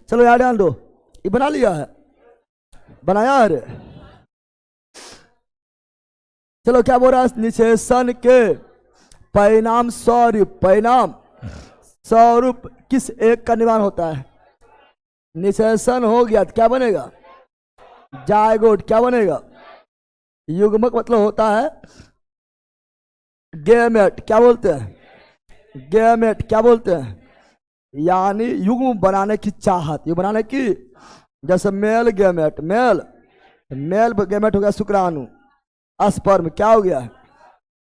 चलो यार ध्यान दो, ये बना लिया है, बनाया है रे। चलो क्या बोल रहा है? निषेचन के परिणाम स्वरूप, परिणाम स्वरूप किस एक का निर्माण होता है? निषेचन हो गया तो क्या बनेगा? जायगोट। क्या बनेगा? युग्मक मतलब होता है गैमेट। क्या बोलते हैं? गैमेट। क्या बोलते हैं? यानी युग्म बनाने की चाहत, युग्म बनाने की। जैसे मेल गैमेट, मेल गैमेट हो गया शुक्राणु, स्पर्म क्या हो गया?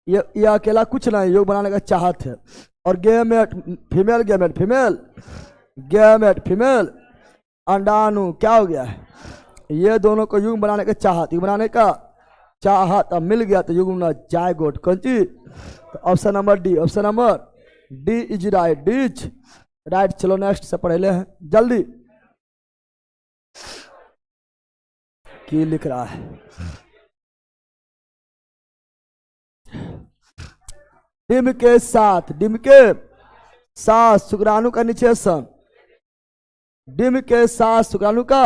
ये अकेला कुछ नहीं, युग्म बनाने का चाहत है। और gamete female gamete, female gamete, female अंडाणु क्या हो गया? ये दोनों को युग्म बनाने का चाहत, युग्म बनाने का चाहत। अब मिल गया तो युग्म जायगोट। कौन चीज? तो option number D, option number D is right, D is right. चलो नेक्स्ट से पढ़ ले हैं जल्दी, की लिख रहा है? डिम के साथ, डिम के साथ शुक्राणु का निषेचन, डिम के साथ शुक्राणु का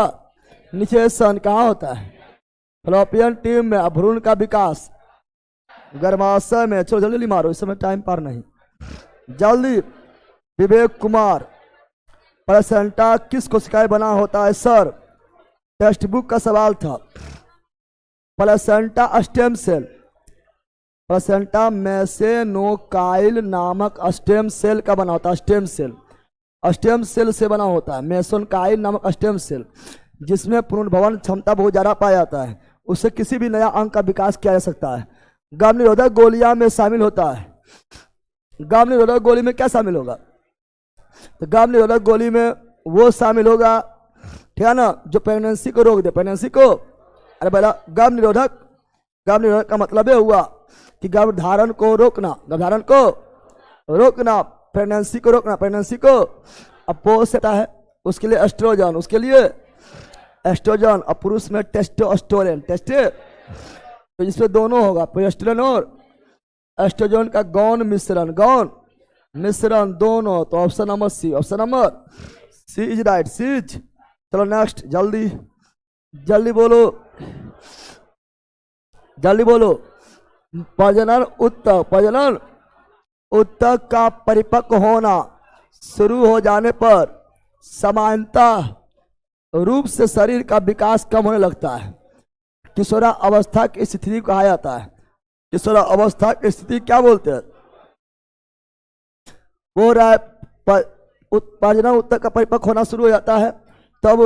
निषेचन कहाँ होता है? फ्लोपियन ट्यूब में। भ्रूण का विकास गर्भाशय में। चलो जल्दी मारो, इस समय टाइम पार नहीं, जल्दी। विवेक कुमार, प्लेसेंटा किस कोशिकाएं बना होता है सर? टेक्स्ट बुक का सवाल था। प्लेसेंटा स्टेम सेल, प्लेसेंटा मेसेनोकाइल नामक स्टेम सेल का बना होता है। स्टेम सेल, स्टेम सेल से बना होता है, मेसेनोकाइल नामक स्टेम सेल, जिसमें पुनर्भवन क्षमता बहुत ज्यादा पाया जाता है। उससे किसी भी नया अंग का विकास किया जा सकता है। गर्भ निरोधक गोलियां में शामिल होता है। गर्भ निरोधक गोली में क्या शामिल होगा? तो गर्भ निरोधक गोली में वो शामिल होगा, ठीक है ना, जो प्रेगनेंसी को रोक दे, प्रेगनेंसी को। अरे पहला गर्भ निरोधक, गर्भ निरोधक का मतलब ये हुआ कि गर्भधारण को रोकना, गर्भधारण को रोकना, प्रेगनेंसी को रोकना, प्रेगनेंसी को। अब पोषता है उसके लिए एस्ट्रोजन, उसके लिए एस्ट्रोजन। और पुरुष में टेस्टोस्टेरोन, तो जिसमें दोनों होगा, प्रोजेस्टेरोन और एस्ट्रोजन का गौण मिश्रण, गौण मिश्रण दोनों। तो option number C, option number C is right, C is. चलो नेक्स्ट, जल्दी जल्दी बोलो, जल्दी बोलो। प्रजनन उत्तक, प्रजनन ऊतक का परिपक्व होना शुरू हो जाने पर सामान्यतः रूप से शरीर का विकास कम होने लगता है। किशोरा अवस्था की स्थिति को कहा जाता है। किशोरा अवस्था की स्थिति क्या बोलते हैं? वो प्रजनन ऊतक का परिपक्व होना शुरू हो जाता है, तब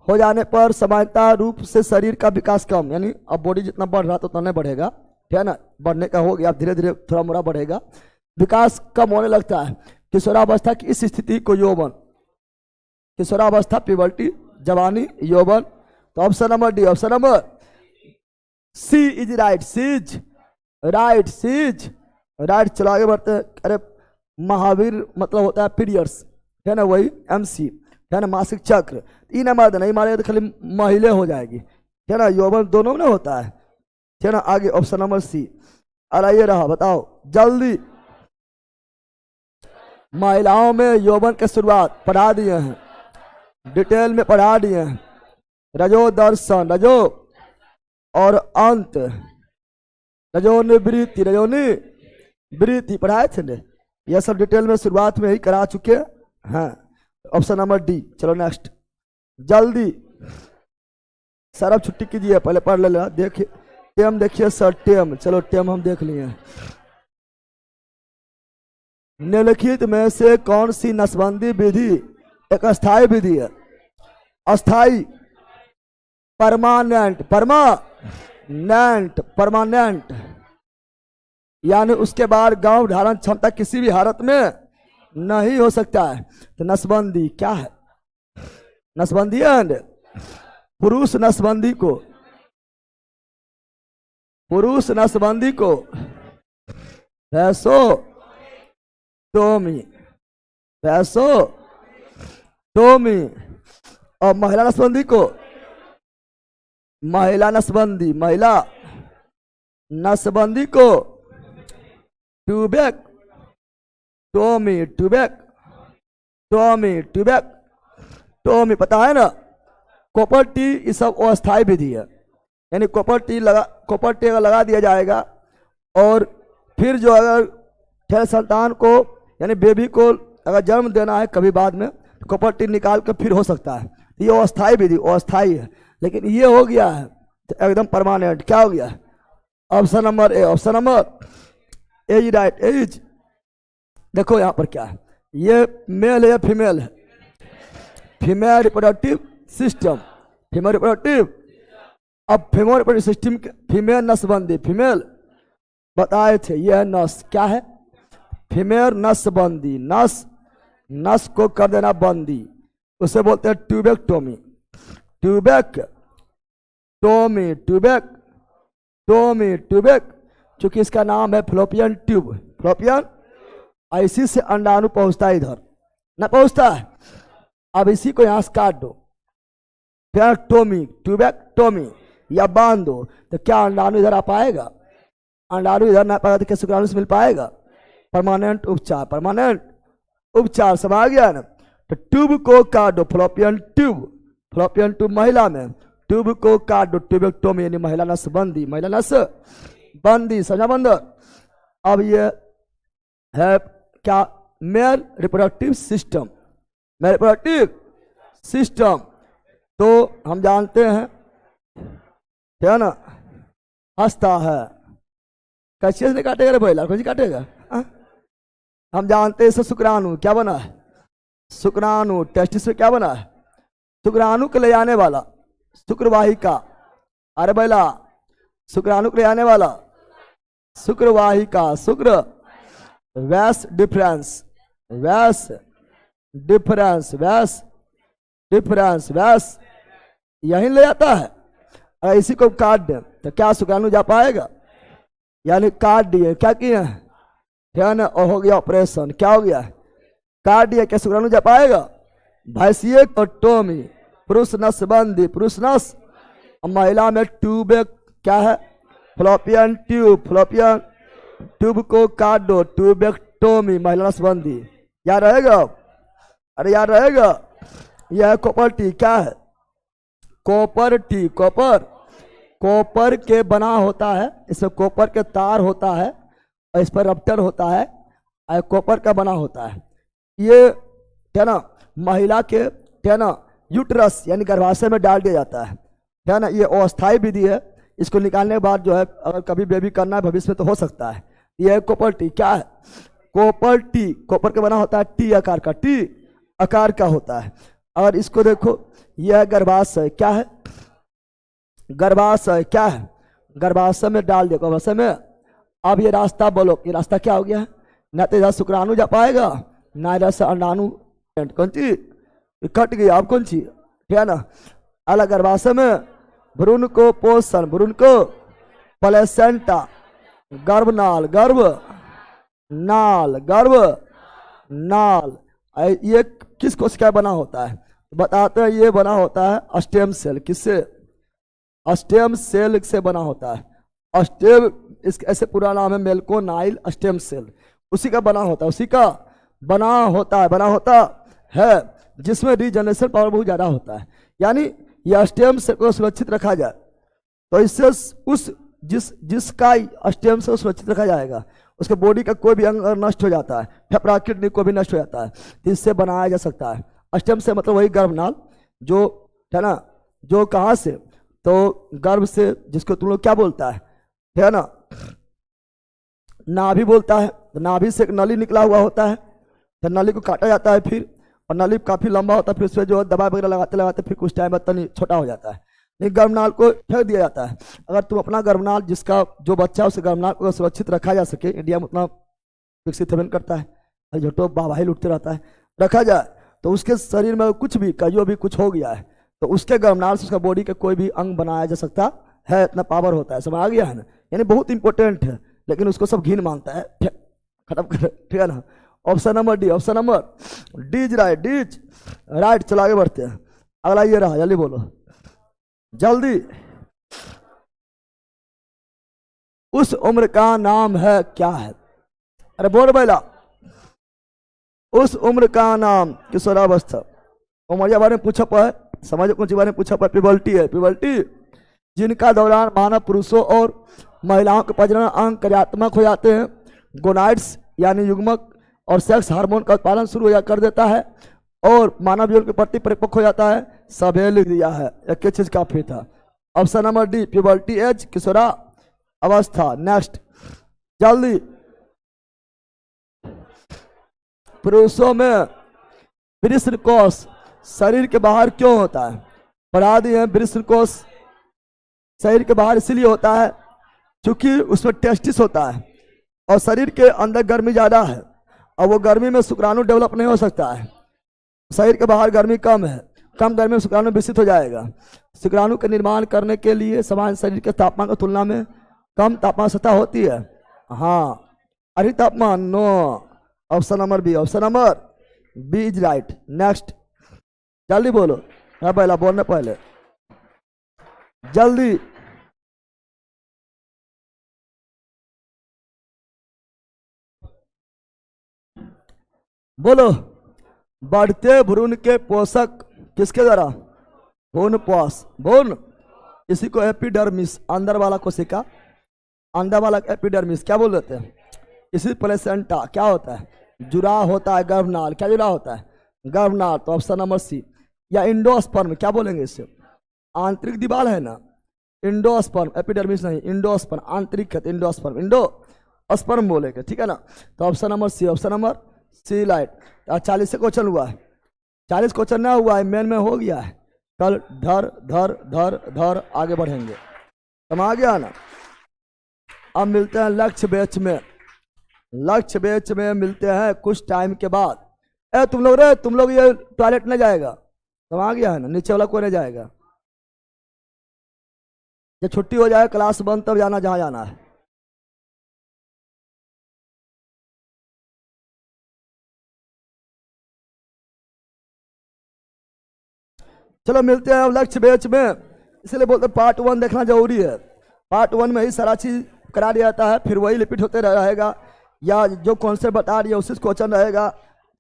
हो जाने पर सामान्यतः रूप से शरीर का विकास कम, यानी अब बॉडी जितना बढ़ रहा तो उतना नहीं बढ़ेगा, ठीक है ना, बढ़ने का हो गया, धीरे धीरे थोड़ा मोड़ा बढ़ेगा, विकास कम होने लगता है। किशोरावस्था की इस स्थिति को यौवन, किशोरावस्था प्यूबर्टी, जवानी, यौवन। तो option number D, option number C is right, C is right, C is right. चलो आगे बढ़ते हैं। अरे महावीर मतलब होता है पीरियड्स, है ना, वही MC, है ना, मासिक चक्र। ई ना मार देना, नहीं मारेगा तो खाली महिले हो जाएगी, है ना, यौवन दोनों में होता है, है ना। आगे ऑप्शन नंबर सी। अरे ये रहा, बताओ जल्दी। महिलाओं में यौवन की शुरुआत पढ़ा दिए हैं, डिटेल में पढ़ा दिए हैं। रजो दर्शन, रजो और अंत, रजोनिवृत्ति, रजोनिवृत्ति पढ़ाए थे ने, यह सब डिटेल में शुरुआत में ही करा चुके हैं। Option number D. चलो नेक्स्ट, जल्दी सर, अब छुट्टी कीजिए, पहले पढ़ ले। देखिए टेम, देखिए सर टेम, चलो टेम हम देख लिए। निम्नलिखित में से कौन सी नसबंदी विधि एक अस्थायी विधि है? अस्थाई, परमानेंट, परमानेंट, परमानेंट, यानी उसके बाद गर्भ धारण क्षमता किसी भी हालत में नहीं हो सकता है। तो नसबंदी क्या है? नसबंदी एंड पुरुष नसबंदी को, पुरुष नसबंदी को वैसोटोमी, वैसोटोमी, और महिला नसबंदी को महिला नसबंदी, महिला नसबंदी को ट्यूबेक्टोमी, ट्यूबेक्टोमी, ट्यूबेक्टोमी, पता है ना। कॉपर टी ये सब अस्थायी विधि है, यानी कॉपर टी अगर लगा दिया जाएगा और फिर जो अगर ठेल संतान को यानी बेबी को अगर जन्म देना है कभी बाद में, तो कॉपर टी निकाल कर फिर हो सकता है। ये अस्थायी विधि, अस्थायी है। लेकिन ये हो गया है तो एकदम परमानेंट। क्या हो गया? Option number A, option number A right, A is. देखो यहाँ पर क्या है, ये मेल है या फीमेल है? Female reproductive system, female reproductive. अब फीमेल रिप्रोडक्टिव सिस्टम, फीमेल नसबंदी, फीमेल बताए थे, यह नस क्या है? फीमेल नसबंदी, नस, नस को कर देना बंदी, उसे बोलते हैं ट्यूबेक्टोमी, ट्यूबेक्टोमी, ट्यूबेक्टोमी, ट्यूबेक। चूंकि इसका नाम है फ्लोपियन ट्यूब, फ्लोपियन, इसी से अंडाणु पहुंचता है, इधर ना पहुंचता है। अब इसी को यहां से काट दो, ट्यूबेक्टोमी, ट्यूबेक्टोमी, या बांध दो, तो क्या अंडाणु इधर आ पाएगा? अंडाणु इधर ना पाएगा तो क्या शुक्राणु से मिल पाएगा? परमानेंट उपचार, परमानेंट उपचार, सब आ गया ना। तो ट्यूब को काट दो, फ्लोपियन ट्यूब, फ्लोपियन ट्यूब महिला में, ट्यूब को काट दो, ट्यूबेक्टोमी यानी महिला नस बंदी, महिला नस बंदी, समझा बंदर। अब ये है क्या? Male reproductive system, male reproductive system. तो हम जानते हैं, है ना, हंसता है, कैसे से काटेगा रे भैया, कैसे काटेगा? हम जानते हैं इससे शुक्राणु क्या बना है? शुक्राणु, टेस्टिस से क्या बना है? शुक्राणु को ले जाने वाला शुक्रवाहिका, अरे भैया शुक्राणु को ले जाने वाला शुक्रवाहिका, शुक्र वैस डिफरेंस, वैस डिफरेंस, वैस डिफरेंस, वैस यहीं ले जाता है। अगर इसी को काट दें तो क्या शुक्राणु जा पाएगा? यानी काट दिए, क्या किए हैं, है ना, और हो गया ऑपरेशन। क्या हो गया? काट दिया, क्या शुक्राणु जा पाएगा? वैसिएक्टोमी, पुरुष नसबंदी, पुरुष नस। महिला में ट्यूब क्या है? फ्लोपियन ट्यूब, फ्लोपियन ट्यूब को काट दो, ट्यूबेक्टोमी, महिला नसबंदी। याद रहेगा? अरे याद रहेगा। यह कॉपर टी क्या है? कॉपर टी, कॉपर, कॉपर के बना होता है, इसमें कॉपर के तार होता है और इस पर रप्टर होता है, कॉपर का बना होता है। ये है ना महिला के है ना यूट्रस यानी गर्भाशय में डाल दिया जाता है ना। ये अस्थायी विधि है, इसको निकालने के बाद जो है अगर कभी बेबी करना है भविष्य में तो हो सकता है। ये कॉपर टी क्या है? कॉपर टी, कॉपर का बना होता है, टी आकार का, टी आकार का होता है। और इसको देखो, यह गर्भाशय क्या है? गर्भाशय क्या है? गर्भाशय में डाल दिया, गर्भाशय में। अब ये रास्ता बोलो, ये रास्ता क्या हो गया है? ना तो इधर शुक्राणु जा पाएगा, ना इधर से अंडाणु। कौन सी कट गई? आप कौन सी? ठीक है ना। अलग गर्भाशय में भ्रूण को पोषण, भ्रूण को प्लेसेंटा, गर्भनाल, गर्भ नाल, गर्भ नाल। ये किस कोशिका बना होता है बताते हैं? ये बना होता है स्टेम सेल। किससे? स्टेम सेल से बना होता है। स्टेम इसका ऐसे पूरा नाम है मेलकोनाइल स्टेम सेल। उसी का बना होता है, उसी का बना होता है जिसमें रीजनरेशन पावर बहुत ज़्यादा होता है। यानी यह स्टेम सेल को सुरक्षित रखा जाए तो इससे उस जिसका स्टेम सेल सुरक्षित रखा जाएगा उसके बॉडी का कोई भी अंग नष्ट हो जाता है, फेफड़ा किडनी को भी नष्ट हो जाता है, तो इससे बनाया जा सकता है। स्टेम से मतलब वही गर्भनाल जो है ना, जो कहाँ से? तो गर्भ से, जिसको तुम लोग क्या बोलता है ना, नाभि बोलता है। तो नाभि से एक नली निकला हुआ होता है, तो नली को काटा जाता है फिर, और नली काफ़ी लंबा होता है, फिर उसमें जो दवा वगैरह लगाते फिर कुछ टाइम बाद तनी छोटा हो जाता है। नहीं, गर्भनाल को फेंक दिया जाता है। अगर तुम अपना गर्भनाल, जिसका जो बच्चा उस गर्भनाल को सुरक्षित रखा जा सके, इंडिया में उतना विकसित नहीं करता है, झोटो बाबाही लुटते रहता है, रखा जाए तो उसके शरीर में कुछ भी कहियो भी कुछ हो गया है तो उसके गर्भनाल से उसका बॉडी का कोई भी अंग बनाया जा सकता है। इतना पावर होता है, समझ आ गया है ना? यानी बहुत इंपॉर्टेंट है, लेकिन उसको सब घिन मानता है। खत्म कर, ठीक है ना। Option number D, option number D is right, D is right. चलो आगे बढ़ते हैं। अगला ये रहा, जल्दी बोलो, जल्दी। उस उम्र का नाम है क्या है? अरे बोल बैला। उस उम्र का नाम किशोरावस्था। उम्र बारे में पूछा पाए, समझ कौन सी बारे में पूछा पाए? प्यूबर्टी है, प्यूबर्टी जिनका दौरान मानव पुरुषों और महिलाओं के प्रजनन अंग क्रियात्मक हो जाते हैं, गोनाइड्स यानी युग्मक और सेक्स हार्मोन का उत्पादन शुरू हो कर देता है और मानव जीवन के प्रति परिपक्व हो जाता है। सभी लिख दिया है, एक चीज काफी था। Option number D, puberty age, किशोरा अवस्था। नेक्स्ट जल्दी। पुरुषों में वृषणकोष शरीर के बाहर क्यों होता है? पढ़ा दिए हैं। वृषणकोष शरीर के बाहर इसीलिए होता है क्योंकि उसमें टेस्टिस होता है और शरीर के अंदर गर्मी ज़्यादा है और वो गर्मी में शुक्राणु डेवलप नहीं हो सकता है। शरीर के बाहर गर्मी कम है, कम गर्मी में शुक्राणु विकसित हो जाएगा। शुक्राणु के निर्माण करने के लिए सामान्य शरीर के तापमान की तुलना में कम तापमान सतह होती है। हाँ, अधिक तापमान no. Option number B, option number B is right. Next जल्दी बोलो, है पहला बोलने पहले जल्दी। बोलो। बढ़ते भ्रूण के पोषक किसके द्वारा? भ्रूण पोष, भ्रूण, इसी को एपिडर्मिस, अंदर वाला कोशिका, अंदर वाला एपिडर्मिस क्या बोल देते हैं? इसी प्लेसेंटा क्या होता है? जुड़ा होता है गर्भनाल। क्या जुड़ा होता है? गर्भनाल। तो ऑप्शन नंबर सी। या इंडोस्पर्म क्या बोलेंगे इससे? आंतरिक दीवार है ना, इंडोस्पर्म, एपिडर्मिस नहीं, इंडोस्पर्म, आंतरिक है, इंडोस्पर्म, इंडोस्पर्म बोलेंगे, ठीक है ना। तो option number C, option number C right. 40 से क्वेश्चन हुआ है, 40 क्वेश्चन ना हुआ है, मेन में हो गया है। कल धर धर धर धर आगे बढ़ेंगे, समझ आ गया ना। अब मिलते हैं लक्ष्य बैच में, लक्ष्य बैच में मिलते हैं कुछ टाइम के बाद। तुम लोग ये टॉयलेट नहीं जाएगा, समझ आ गया है ना, नीचे वाला कोई नहीं जाएगा। जब छुट्टी हो जाए क्लास बंद तब जाना जहाँ जाना है। चलो मिलते हैं लक्ष्य बैच में, इसलिए बोलते पार्ट 1 देखना जरूरी है। पार्ट 1 में ही सारा चीज करा दिया जाता है, फिर वही रिपीट होते रहेगा, या जो कॉन्सेप्ट बता दिया उसी क्वेश्चन रहेगा,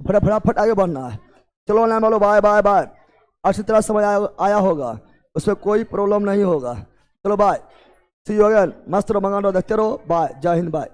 फटाफट आगे बढ़ना है। चलो ना बोलो बाय बाय बाय, अच्छी तरह समझ आया होगा, उसमें कोई प्रॉब्लम नहीं होगा। चलो बाय, सी यू अगेन, मस्त रहो, मंगल रहो, देखते रहो, बाय, जय हिंद, बाय।